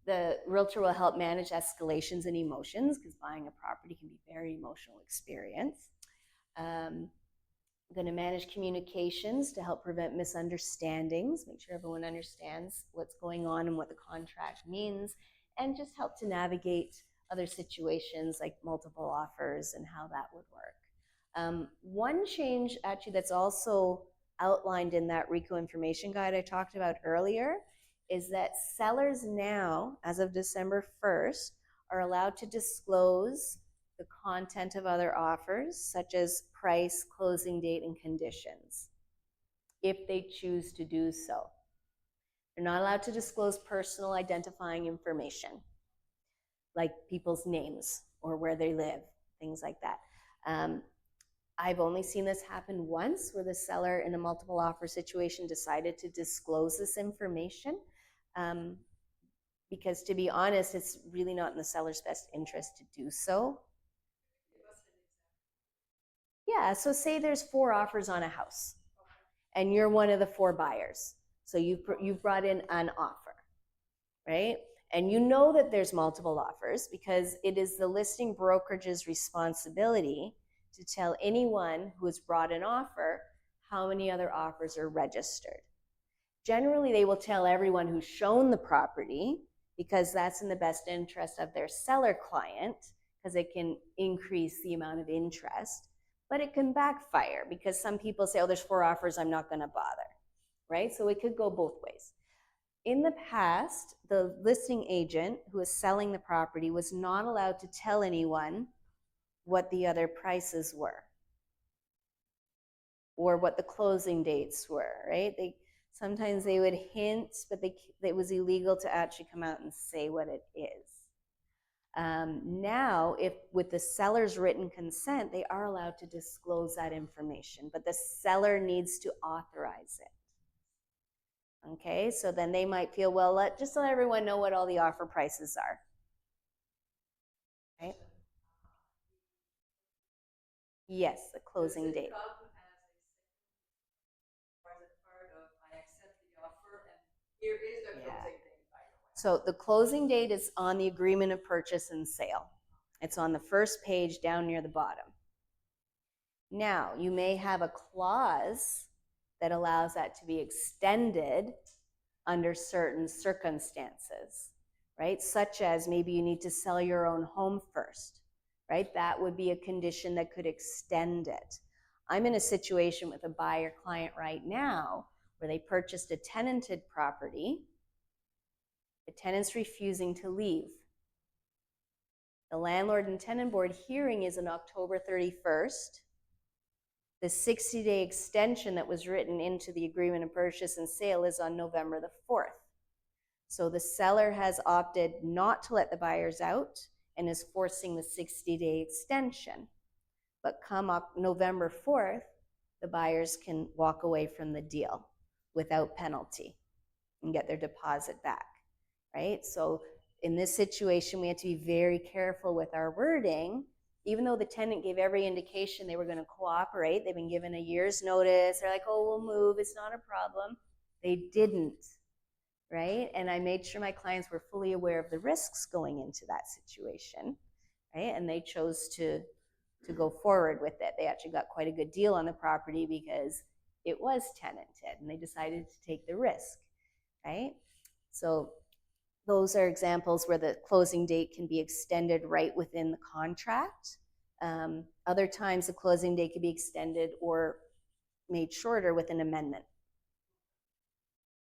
the realtor will help manage escalations and emotions, because buying a property can be a very emotional experience. Going to manage communications to help prevent misunderstandings, make sure everyone understands what's going on and what the contract means, and just help to navigate other situations like multiple offers and how that would work. One change actually that's also outlined in that RECO information guide I talked about earlier is that sellers now, as of December 1st, are allowed to disclose the content of other offers, such as price, closing date, and conditions, if they choose to do so. They're not allowed to disclose personal identifying information, like people's names or where they live, things like that. I've only seen this happen once, where the seller in a multiple offer situation decided to disclose this information, because to be honest, it's really not in the seller's best interest to do so. Yeah, so say there's 4 offers on a house, and you're one of the 4 buyers. So you've brought in an offer, right? And you know that there's multiple offers, because it is the listing brokerage's responsibility to tell anyone who has brought an offer how many other offers are registered. Generally, they will tell everyone who's shown the property, because that's in the best interest of their seller client, because it can increase the amount of interest. But it can backfire, because some people say, oh, there's 4 offers, I'm not going to bother, right? So it could go both ways. In the past, the listing agent who was selling the property was not allowed to tell anyone what the other prices were or what the closing dates were, right? Sometimes they would hint, but it was illegal to actually come out and say what it is. Now, if with the seller's written consent, they are allowed to disclose that information, but the seller needs to authorize it. Okay, so then they might feel, well, just let everyone know what all the offer prices are. Right? Yes, the closing date. Here is the closing date, by the way. So the closing date is on the agreement of purchase and sale. It's on the first page down near the bottom. Now, you may have a clause that allows that to be extended under certain circumstances, right? Such as maybe you need to sell your own home first, right? That would be a condition that could extend it. I'm in a situation with a buyer client right now where they purchased a tenanted property. The tenant's refusing to leave. The landlord and tenant board hearing is on October 31st. The 60-day extension that was written into the agreement of purchase and sale is on November the 4th. So the seller has opted not to let the buyers out and is forcing the 60-day extension. But come November 4th, the buyers can walk away from the deal without penalty and get their deposit back, right? So in this situation, we have to be very careful with our wording. Even though the tenant gave every indication they were going to cooperate, they've been given a year's notice, they're like, oh, we'll move, it's not a problem. They didn't, right? And I made sure my clients were fully aware of the risks going into that situation, right? And they chose to to go forward with it. They actually got quite a good deal on the property because it was tenanted, and they decided to take the risk, right? So those are examples where the closing date can be extended right within the contract. Other times the closing date can be extended or made shorter with an amendment.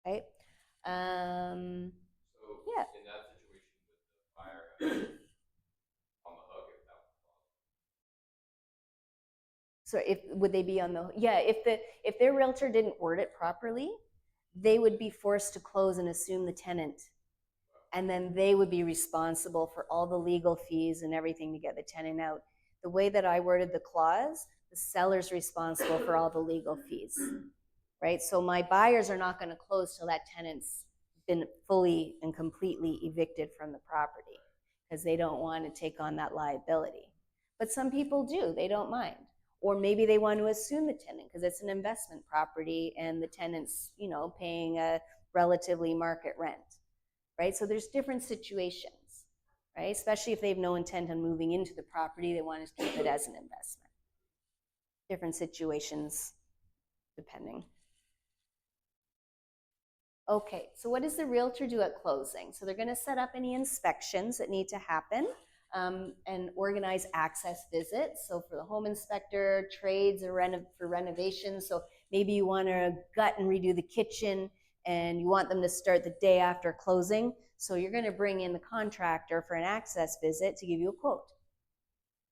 Right? So Yeah. in that situation with the buyer having on the hook if that was So would they be on the, yeah, if their realtor didn't word it properly, they would be forced to close and assume the tenant, and then they would be responsible for all the legal fees and everything to get the tenant out. The way that I worded the clause, the seller's responsible for all the legal fees, right? So my buyers are not going to close till that tenant's been fully and completely evicted from the property, because they don't want to take on that liability. But some people do, they don't mind. Or maybe they want to assume the tenant because it's an investment property and the tenant's, paying a relatively market rent, right? So there's different situations, right? Especially if they have no intent on moving into the property, they want to keep it as an investment. Different situations depending. Okay, so what does the realtor do at closing? So they're going to set up any inspections that need to happen and organize access visits. So for the home inspector, trades or for renovations. So maybe you want to gut and redo the kitchen and you want them to start the day after closing. So you're going to bring in the contractor for an access visit to give you a quote,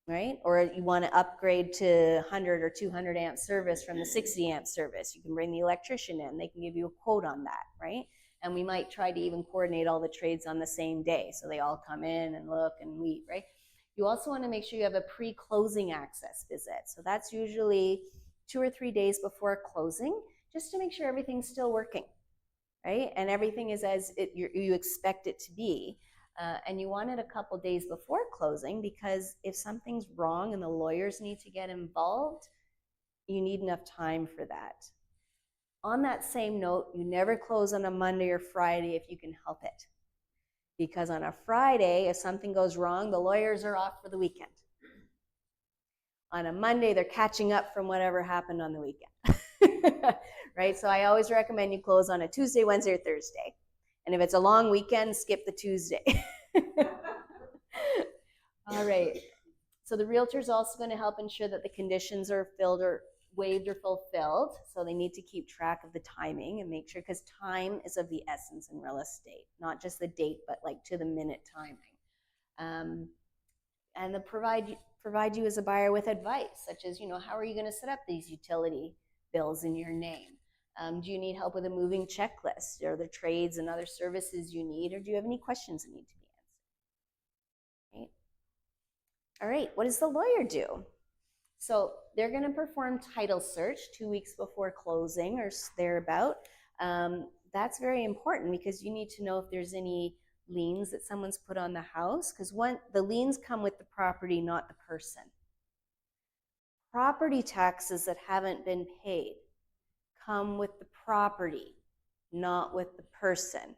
right? Or you want to upgrade to 100 or 200 amp service from the 60 amp service. You can bring the electrician in. They can give you a quote on that, right? And we might try to even coordinate all the trades on the same day. So they all come in and look and meet, right? You also want to make sure you have a pre-closing access visit. So that's usually 2 or 3 days before closing, just to make sure everything's still working, right? And everything is as you expect it to be. And you want it a couple days before closing, because if something's wrong and the lawyers need to get involved, you need enough time for that. On that same note, you never close on a Monday or Friday if you can help it. Because on a Friday, if something goes wrong, the lawyers are off for the weekend. On a Monday, they're catching up from whatever happened on the weekend. Right? So I always recommend you close on a Tuesday, Wednesday, or Thursday. And if it's a long weekend, skip the Tuesday. All right. So the realtor is also going to help ensure that the conditions are filled or waived or fulfilled. So they need to keep track of the timing and make sure, because time is of the essence in real estate, not just the date, but like to the minute timing. And they'll provide you as a buyer with advice, such as, how are you going to set up these utility bills in your name? Do you need help with a moving checklist? Are there trades and other services you need, or do you have any questions that need to be answered? Right? All right, what does the lawyer do? So they're going to perform title search 2 weeks before closing or thereabout. That's very important because you need to know if there's any liens that someone's put on the house, because the liens come with the property, not the person. Property taxes that haven't been paid come with the property, not with the person.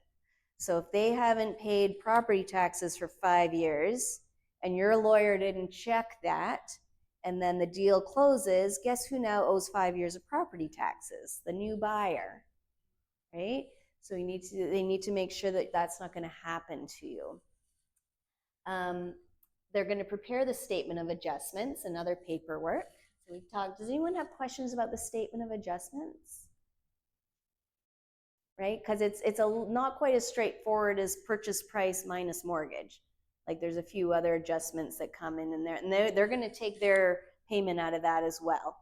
So if they haven't paid property taxes for 5 years and your lawyer didn't check that, and then the deal closes, guess who now owes 5 years of property taxes? The new buyer, right? So they need to make sure that that's not going to happen to you. They're going to prepare the statement of adjustments and other paperwork. So we've talked. Does anyone have questions about the statement of adjustments? Right? Because it's not quite as straightforward as purchase price minus mortgage. Like there's a few other adjustments that come in there, and they're going to take their payment out of that as well.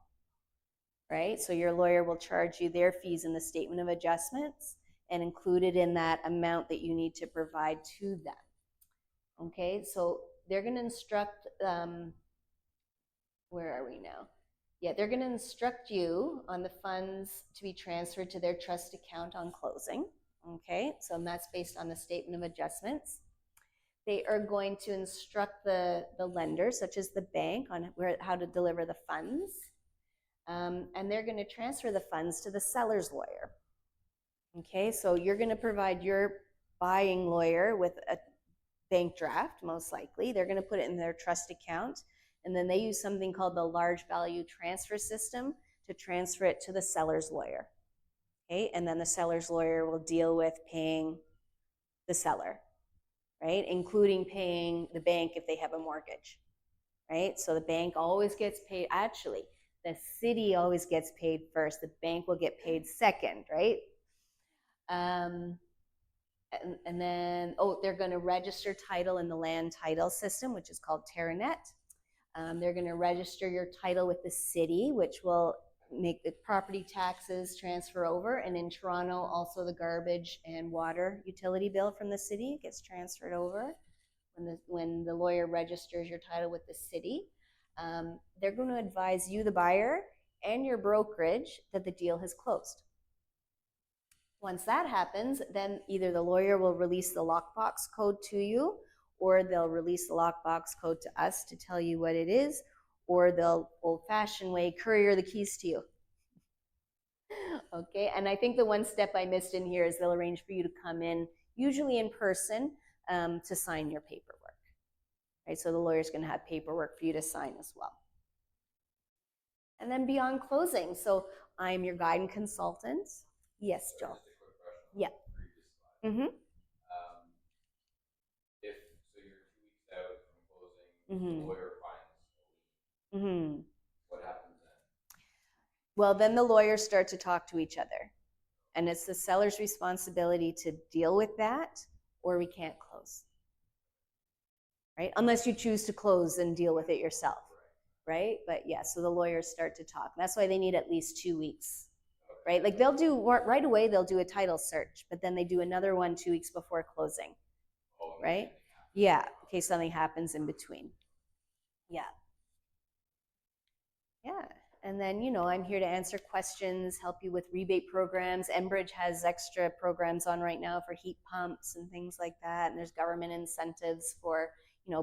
Right? So your lawyer will charge you their fees in the statement of adjustments and include it in that amount that you need to provide to them. Okay, so they're going to instruct, where are we now? Yeah, they're going to instruct you on the funds to be transferred to their trust account on closing. Okay, so that's based on the statement of adjustments. They are going to instruct the lender, such as the bank, on how to deliver the funds. And they're going to transfer the funds to the seller's lawyer. Okay, so you're going to provide your buying lawyer with a bank draft, most likely. They're going to put it in their trust account, and then they use something called the large value transfer system to transfer it to the seller's lawyer. Okay, and then the seller's lawyer will deal with paying the seller, right? Including paying the bank if they have a mortgage, right? So the bank always gets paid. Actually, the city always gets paid first. The bank will get paid second, right? And then, they're going to register title in the land title system, which is called Terranet. They're going to register your title with the city, which will make the property taxes transfer over. And in Toronto, also the garbage and water utility bill from the city gets transferred over when the lawyer registers your title with the city. They're going to advise you, the buyer, and your brokerage that the deal has closed. Once that happens, then either the lawyer will release the lockbox code to you, or they'll release the lockbox code to us to tell you what it is, or they'll old-fashioned way courier the keys to you. Okay, and I think the one step I missed in here is they'll arrange for you to come in, usually in person, to sign your paperwork. Right, so the lawyer's going to have paperwork for you to sign as well. And then beyond closing, so I'm your guide and consultant. Yes, Joel. Just a quick question. Yeah. On the previous slide. Mm-hmm. If so, you're 2 weeks out from closing, Mm-hmm. the lawyer finds a lien. Mm-hmm. What happens then? Well, then the lawyers start to talk to each other. And it's the seller's responsibility to deal with that, or we can't close. Right? Unless you choose to close and deal with it yourself. Right? But yeah, so the lawyers start to talk. That's why they need at least 2 weeks. Right? Like they'll do, right away, they'll do a title search, but then they do another one 2 weeks before closing. Right? Yeah, in case something happens in between. Yeah. Yeah. And then, I'm here to answer questions, help you with rebate programs. Enbridge has extra programs on right now for heat pumps and things like that. And there's government incentives for,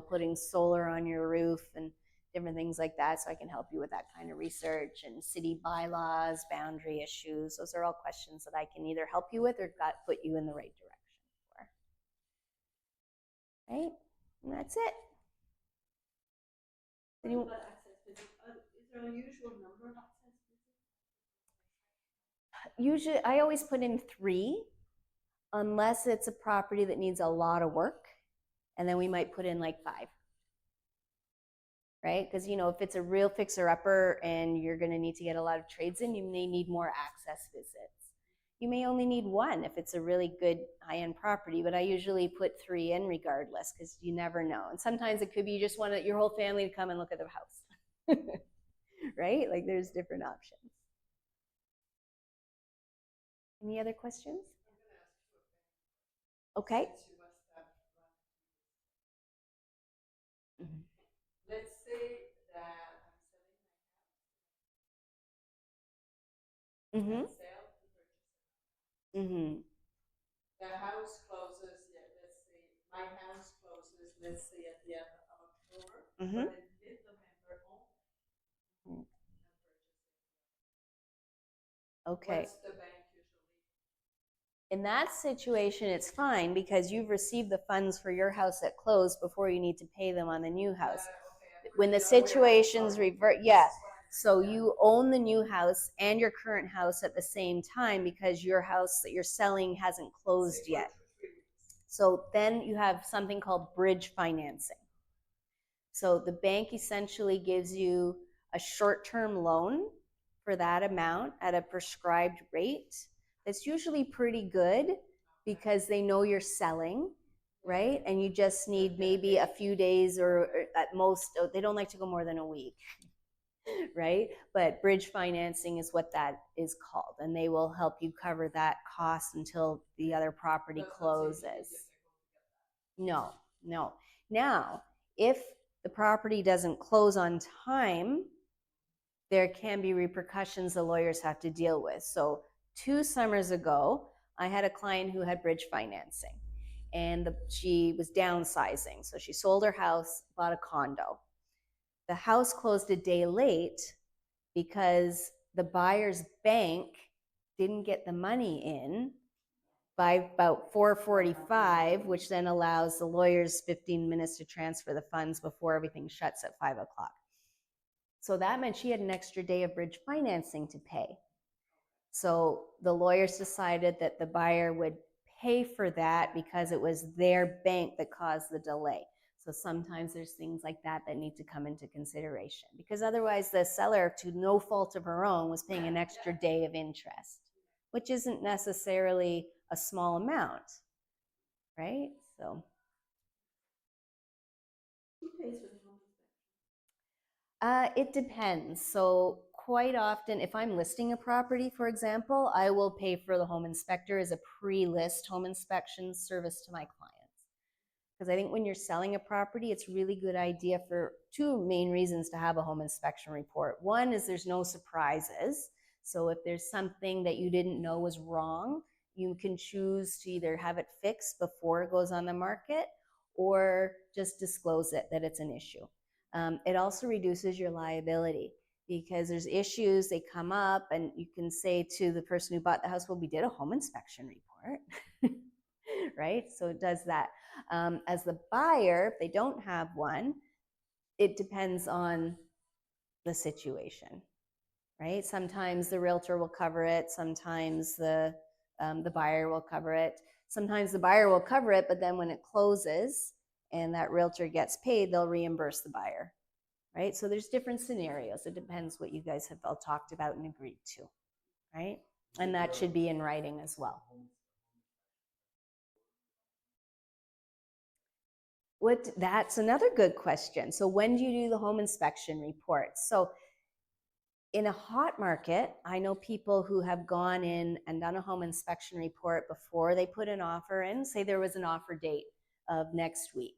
putting solar on your roof and different things like that. So I can help you with that kind of research, and city bylaws, boundary issues. Those are all questions that I can either help you with or put you in the right direction for. Right? And that's it. What about access visits? Is there an unusual number of access visits? Usually, I always put in 3, unless it's a property that needs a lot of work, and then we might put in like 5. Right? Because, if it's a real fixer-upper and you're going to need to get a lot of trades in, you may need more access visits. You may only need 1 if it's a really good high-end property, but I usually put 3 in regardless, because you never know. And sometimes it could be you just want your whole family to come and look at the house. Right? Like there's different options. Any other questions? I'm going to ask you a Okay. since you must have run into this. Mm-hmm. Let's say that I'm selling my house. Mm-hmm. Sale to purchase. Mm-hmm. The house closes, let's say, my house closes, let's say at the end of October, Mm-hmm. but in mid-November only. Okay. What's the bank usually? In that situation, it's fine because you've received the funds for your house at close before you need to pay them on the new house. Okay, When the situations revert, yeah. So you own the new house and your current house at the same time because your house that you're selling hasn't closed yet. So then you have something called bridge financing. So the bank essentially gives you a short-term loan for that amount at a prescribed rate. It's usually pretty good because they know you're selling, right? And you just need maybe a few days or at most, they don't like to go more than a week, right? But bridge financing is what that is called. And they will help you cover that cost until the other property closes. No. Now, if the property doesn't close on time, there can be repercussions the lawyers have to deal with. So 2 summers ago, I had a client who had bridge financing, and she was downsizing. So she sold her house, bought a condo. The house closed a day late because the buyer's bank didn't get the money in by about 4:45, which then allows the lawyers 15 minutes to transfer the funds before everything shuts at 5 o'clock. So that meant she had an extra day of bridge financing to pay. So the lawyers decided that the buyer would pay for that because it was their bank that caused the delay. So sometimes there's things like that that need to come into consideration, because otherwise the seller, to no fault of her own, was paying an extra day of interest, which isn't necessarily a small amount, right? So Who pays for the home inspection? it depends. So quite often, if I'm listing a property, for example, I will pay for the home inspector as a pre-list home inspection service to my clients. Because I think when you're selling a property, it's really good idea for two main reasons to have a home inspection report. One is there's no surprises. So if there's something that you didn't know was wrong, you can choose to either have it fixed before it goes on the market or just disclose it that it's an issue. It also reduces your liability, because there's issues, they come up, and you can say to the person who bought the house, well, we did a home inspection report, right? So it does that. As the buyer, if they don't have one, it depends on the situation, right? Sometimes the realtor will cover it, sometimes the buyer will cover it. Sometimes the buyer will cover it, but then when it closes and that realtor gets paid, they'll reimburse the buyer, right? So there's different scenarios. It depends what you guys have all talked about and agreed to, right? And that should be in writing as well. That's another good question. So when do you do the home inspection report? So in a hot market, I know people who have gone in and done a home inspection report before they put an offer in. Say there was an offer date of next week.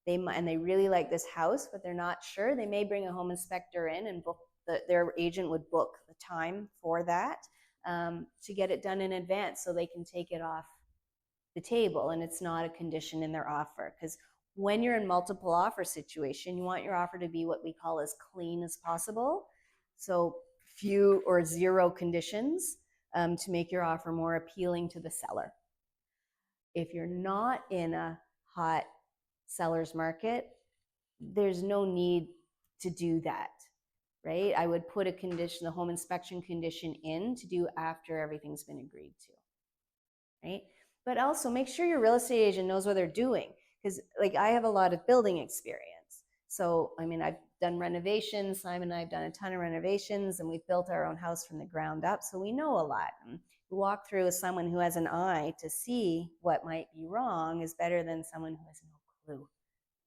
And they really like this house, but they're not sure. They may bring a home inspector in and book their agent would book the time for that to get it done in advance so they can take it off the table and it's not a condition in their offer. Because when you're in multiple offer situation, you want your offer to be what we call as clean as possible. So few or zero conditions to make your offer more appealing to the seller. If you're not in a hot seller's market, there's no need to do that, right? I would put a condition, the home inspection condition, in to do after everything's been agreed to, right? But also make sure your real estate agent knows what they're doing, because like I have a lot of building experience. So, I mean, I've done renovations. Simon and I have done a ton of renovations, and we've built our own house from the ground up. So we know a lot. And walk through with someone who has an eye to see what might be wrong is better than someone who has no clue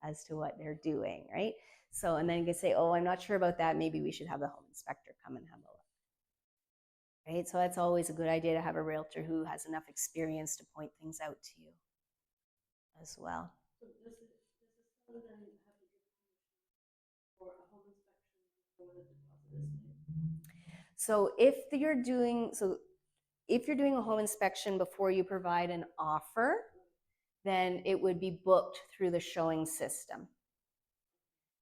as to what they're doing, right? So, and then you can say, oh, I'm not sure about that. Maybe we should have the home inspector come and have a look, right? So that's always a good idea to have a realtor who has enough experience to point things out to you as well. So does the seller then have to give permission for a home inspection before the deposit is made? So if you're doing a home inspection before you provide an offer, then it would be booked through the showing system.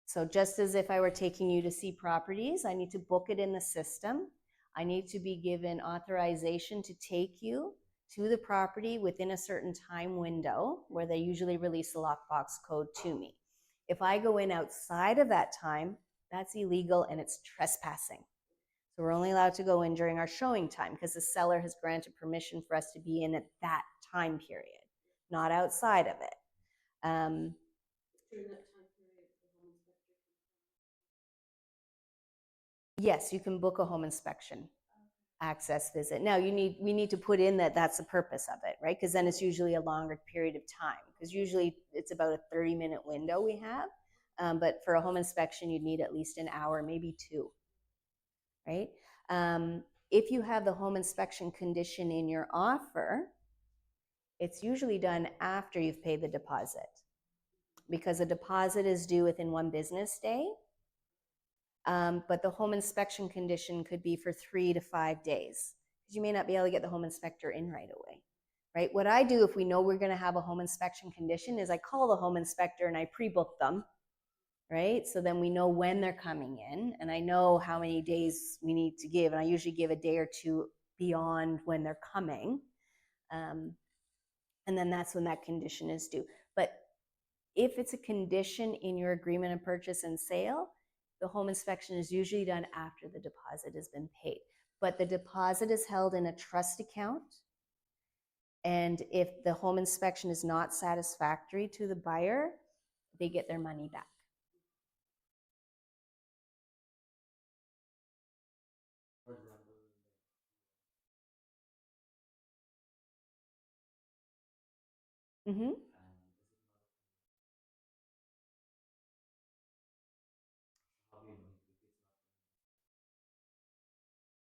So just as if I were taking you to see properties, I need to book it in the system. I need to be given authorization to take you to the property within a certain time window where they usually release the lockbox code to me. If I go in outside of that time, that's illegal and it's trespassing. So we're only allowed to go in during our showing time because the seller has granted permission for us to be in at that time period, not outside of it. During that time period, the home inspector can come. Yes, you can book a home inspection access visit. Now we need to put in that that's the purpose of it, right? Because then it's usually a longer period of time, because usually it's about a 30-minute window we have. But for a home inspection, you'd need at least an hour, maybe two, right? If you have the home inspection condition in your offer, it's usually done after you've paid the deposit, because a deposit is due within 1 business day. But the home inspection condition could be for 3 to 5 days, because you may not be able to get the home inspector in right away, right? What I do if we know we're going to have a home inspection condition is I call the home inspector and I pre-book them, right? So then we know when they're coming in, and I know how many days we need to give, and I usually give a day or two beyond when they're coming. And then that's when that condition is due. But if it's a condition in your agreement of purchase and sale, the home inspection is usually done after the deposit has been paid. But the deposit is held in a trust account. And if the home inspection is not satisfactory to the buyer, they get their money back. For example, Mm-hmm. and is it not how do you know if it's not?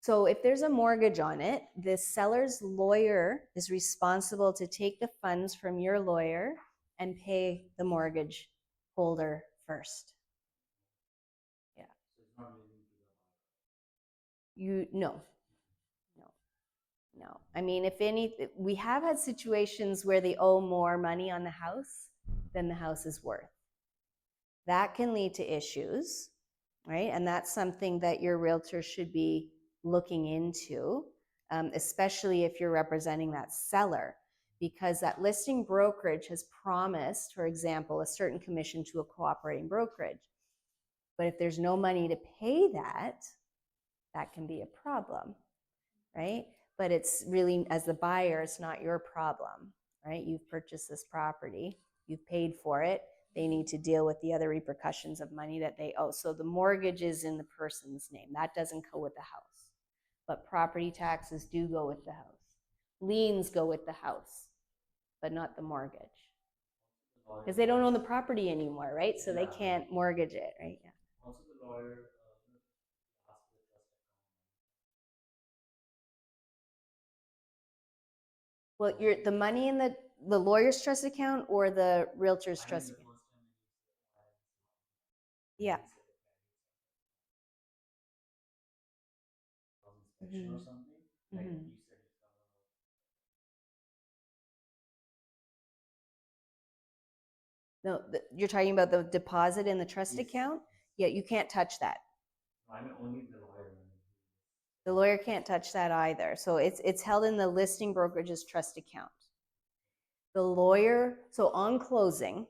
So if there's a mortgage on it, the seller's lawyer is responsible to take the funds from your lawyer and pay the mortgage holder first. Yeah. So it's not leading to the buyer. No. I mean, if any, we have had situations where they owe more money on the house than the house is worth. That can lead to issues, right? And that's something that your realtor should be looking into, especially if you're representing that seller, because that listing brokerage has promised, for example, a certain commission to a cooperating brokerage. But if there's no money to pay that, that can be a problem, right? But it's really, as the buyer, it's not your problem, right? You've purchased this property, you've paid for it. They need to deal with the other repercussions of money that they owe. So the mortgage is in the person's name. That doesn't go with the house. But property taxes do go with the house. Liens go with the house, but not the mortgage. Because they don't own the property anymore, right? So they can't mortgage it, right? Yeah. Also, the lawyer asks the trust account. Well, the money in the lawyer's trust account or the realtor's I mean, trust the account? first time when you said, Yeah. inspection or Mhm. something, like Mhm. you said, it's No, you're talking about the deposit in the trust Yes. account? Yeah, you can't touch that. I mean, only the lawyer. The lawyer can't touch that either. So it's held in the listing brokerage's trust account. The lawyer, so on closing,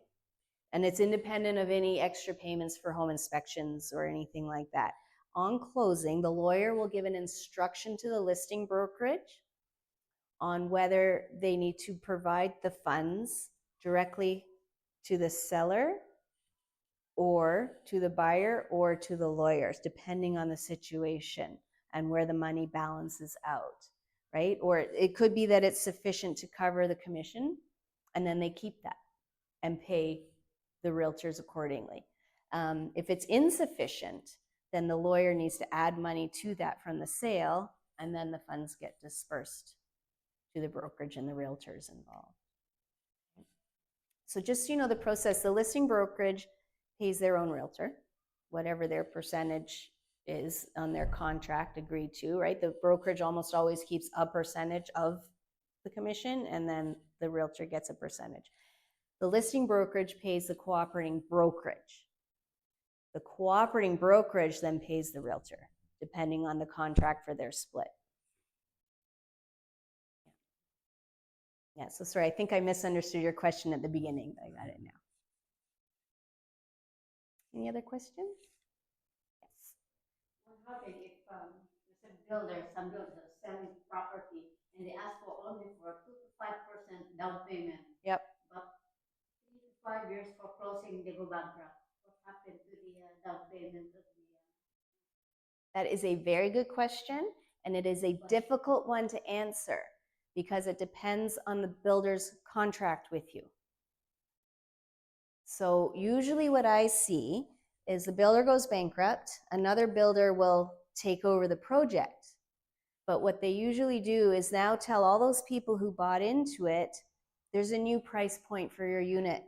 and it's independent of any extra payments for home inspections or anything like that. On closing, the lawyer will give an instruction to the listing brokerage on whether they need to provide the funds directly to the seller or to the buyer or to the lawyers, depending on the situation and where the money balances out, right? Or it could be that it's sufficient to cover the commission and then they keep that and pay the realtors accordingly. If it's insufficient, then the lawyer needs to add money to that from the sale, and then the funds get dispersed to the brokerage and the realtors involved. So just so you know the process, the listing brokerage pays their own realtor, whatever their percentage is on their contract agreed to, right? The brokerage almost always keeps a percentage of the commission, and then the realtor gets a percentage. The listing brokerage pays the cooperating brokerage. The cooperating brokerage then pays the realtor, depending on the contract for their split. Yeah, so sorry, I think I misunderstood your question at the beginning, but I got it now. Any other questions? Yes. What happens if there's a builder, some builders selling property and they ask for only for 2 to 5% down payment, Yep. but 3 to 5 years for closing they go bankrupt? What happened to the down payment of the? That is a very good question, and it is a difficult one to answer because it depends on the builder's contract with you. So usually what I see is the builder goes bankrupt, another builder will take over the project. But what they usually do is now tell all those people who bought into it, there's a new price point for your unit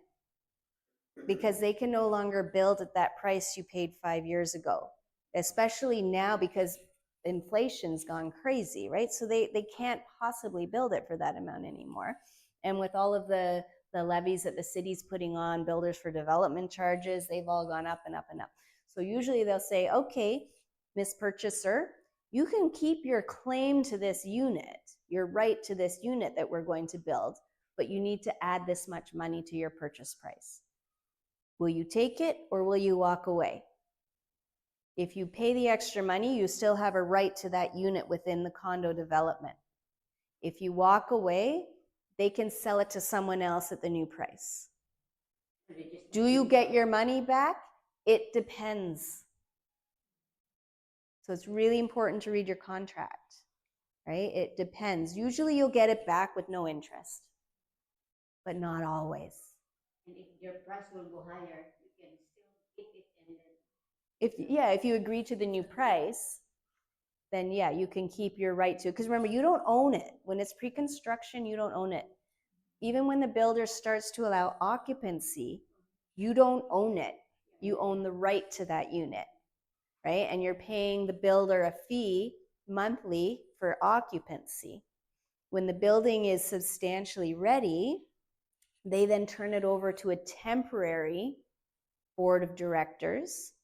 because they can no longer build at that price you paid 5 years ago, especially now because inflation's gone crazy, right? So they can't possibly build it for that amount anymore. And with all of the levies that the city's putting on builders for development charges, they've all gone up and up and up. So usually they'll say, okay, Miss Purchaser, you can keep your claim to this unit, your right to this unit that we're going to build, but you need to add this much money to your purchase price. Will you take it or will you walk away? If you pay the extra money, you still have a right to that unit within the condo development. If you walk away, they can sell it to someone else at the new price. So they just Do you get your money back? It depends. So it's really important to read your contract, right? It depends. Usually you'll get it back with no interest, but not always. And if their price will go higher, you can still keep it and then. If you agree to the new price, then yeah, you can keep your right to it. Because remember, you don't own it. When it's pre-construction, you don't own it. Even when the builder starts to allow occupancy, you don't own it. You own the right to that unit, right? And you're paying the builder a fee monthly for occupancy. When the building is substantially ready, they then turn it over to a temporary board of directors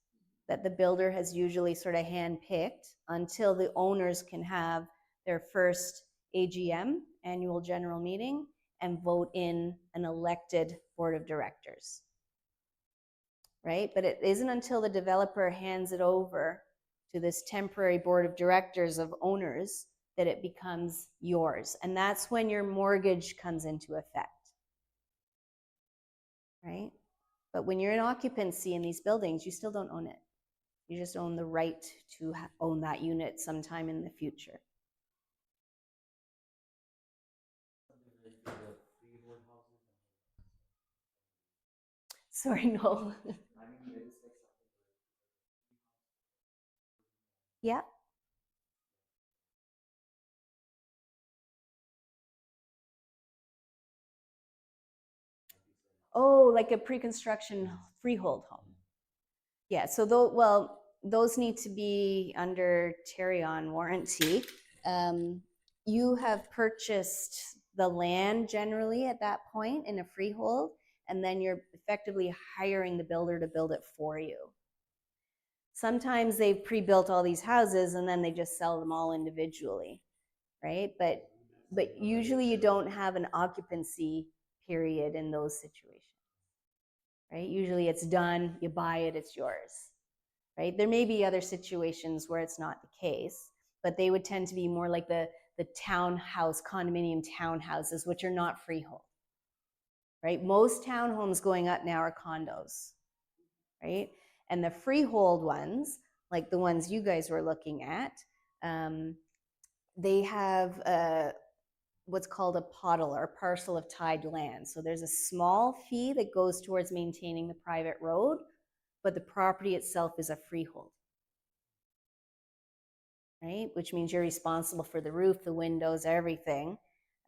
that the builder has usually sort of handpicked until the owners can have their first AGM, annual general meeting, and vote in an elected board of directors, right? But it isn't until the developer hands it over to this temporary board of directors of owners that it becomes yours. And that's when your mortgage comes into effect, right? But when you're in occupancy in these buildings, you still don't own it. You just own the right to own that unit sometime in the future. Sorry, no. Yeah. Oh, like a pre-construction freehold home. Yeah, so those need to be under Tarion warranty. You have purchased the land generally at that point in a freehold, and then you're effectively hiring the builder to build it for you. Sometimes they've pre-built all these houses and then they just sell them all individually, right? But usually you don't have an occupancy period in those situations, right? Usually it's done, you buy it, it's yours, right? There may be other situations where it's not the case, but they would tend to be more like the townhouse, condominium townhouses, which are not freehold, right? Most townhomes going up now are condos, right? And the freehold ones, like the ones you guys were looking at, they have what's called a POTL, or parcel of tied land. So there's a small fee that goes towards maintaining the private road, but the property itself is a freehold, right? Which means you're responsible for the roof, the windows, everything.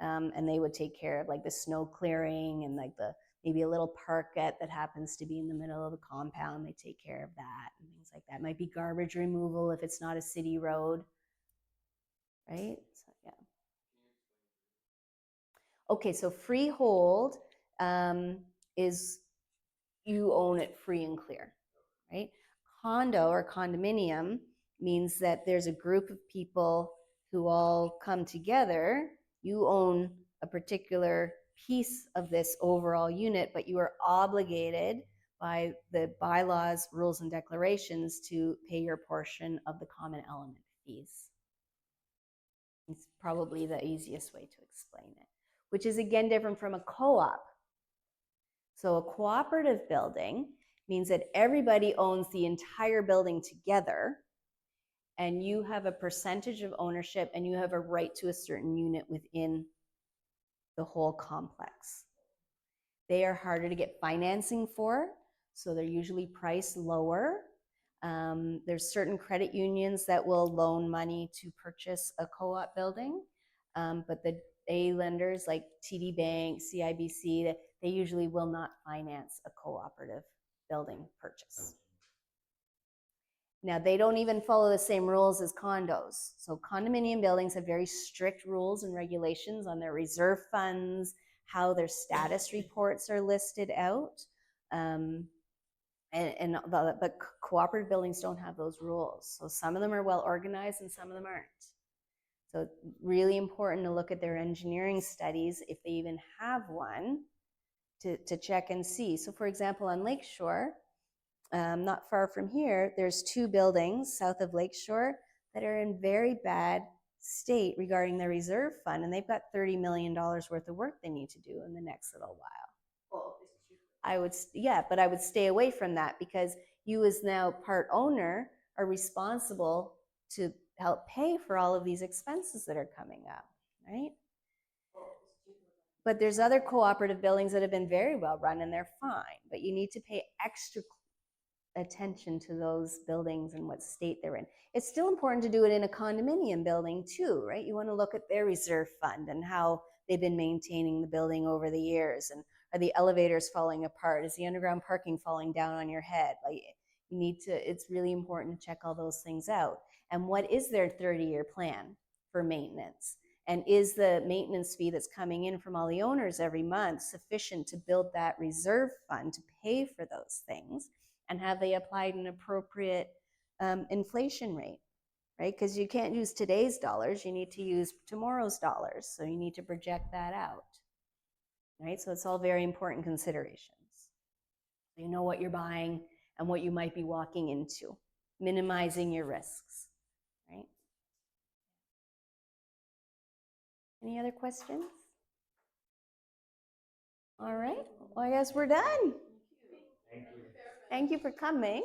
And they would take care of like the snow clearing and like maybe a little parkette that happens to be in the middle of the compound. They take care of that and things like that. Might be garbage removal if it's not a city road, right? So, yeah. Okay, so freehold is you own it free and clear, right? Condo or condominium means that there's a group of people who all come together. You own a particular piece of this overall unit, but you are obligated by the bylaws, rules, and declarations to pay your portion of the common element fees. It's probably the easiest way to explain it, which is again different from a co-op. So a cooperative building means that everybody owns the entire building together, and you have a percentage of ownership and you have a right to a certain unit within the whole complex. They are harder to get financing for, so they're usually priced lower. There's certain credit unions that will loan money to purchase a co-op building, but the A lenders like TD Bank, CIBC, they usually will not finance a cooperative building purchase. Now, they don't even follow the same rules as condos. So condominium buildings have very strict rules and regulations on their reserve funds, how their status reports are listed out. But cooperative buildings don't have those rules. So some of them are well organized and some of them aren't. So it's really important to look at their engineering studies, if they even have one, to check and see. So for example, on Lakeshore, not far from here, there's 2 buildings south of Lakeshore that are in very bad state regarding their reserve fund, and they've got $30 million worth of work they need to do in the next little while. Oh, it's cheaper. But I would stay away from that because you as now part owner are responsible to help pay for all of these expenses that are coming up, right? Oh, it's cheaper. But there's other cooperative buildings that have been very well run and they're fine, but you need to pay extra attention to those buildings and what state they're in. It's still important to do it in a condominium building too, right? You want to look at their reserve fund and how they've been maintaining the building over the years, and are the elevators falling apart? Is the underground parking falling down on your head? Like, you need to, it's really important to check all those things out. And what is their 30-year plan for maintenance? And is the maintenance fee that's coming in from all the owners every month sufficient to build that reserve fund to pay for those things? And have they applied an appropriate inflation rate, right? Because you can't use today's dollars, you need to use tomorrow's dollars. So you need to project that out, right? So it's all very important considerations. You know what you're buying and what you might be walking into, minimizing your risks, right? Any other questions? All right, well, I guess we're done. Thank you. Thank you for coming.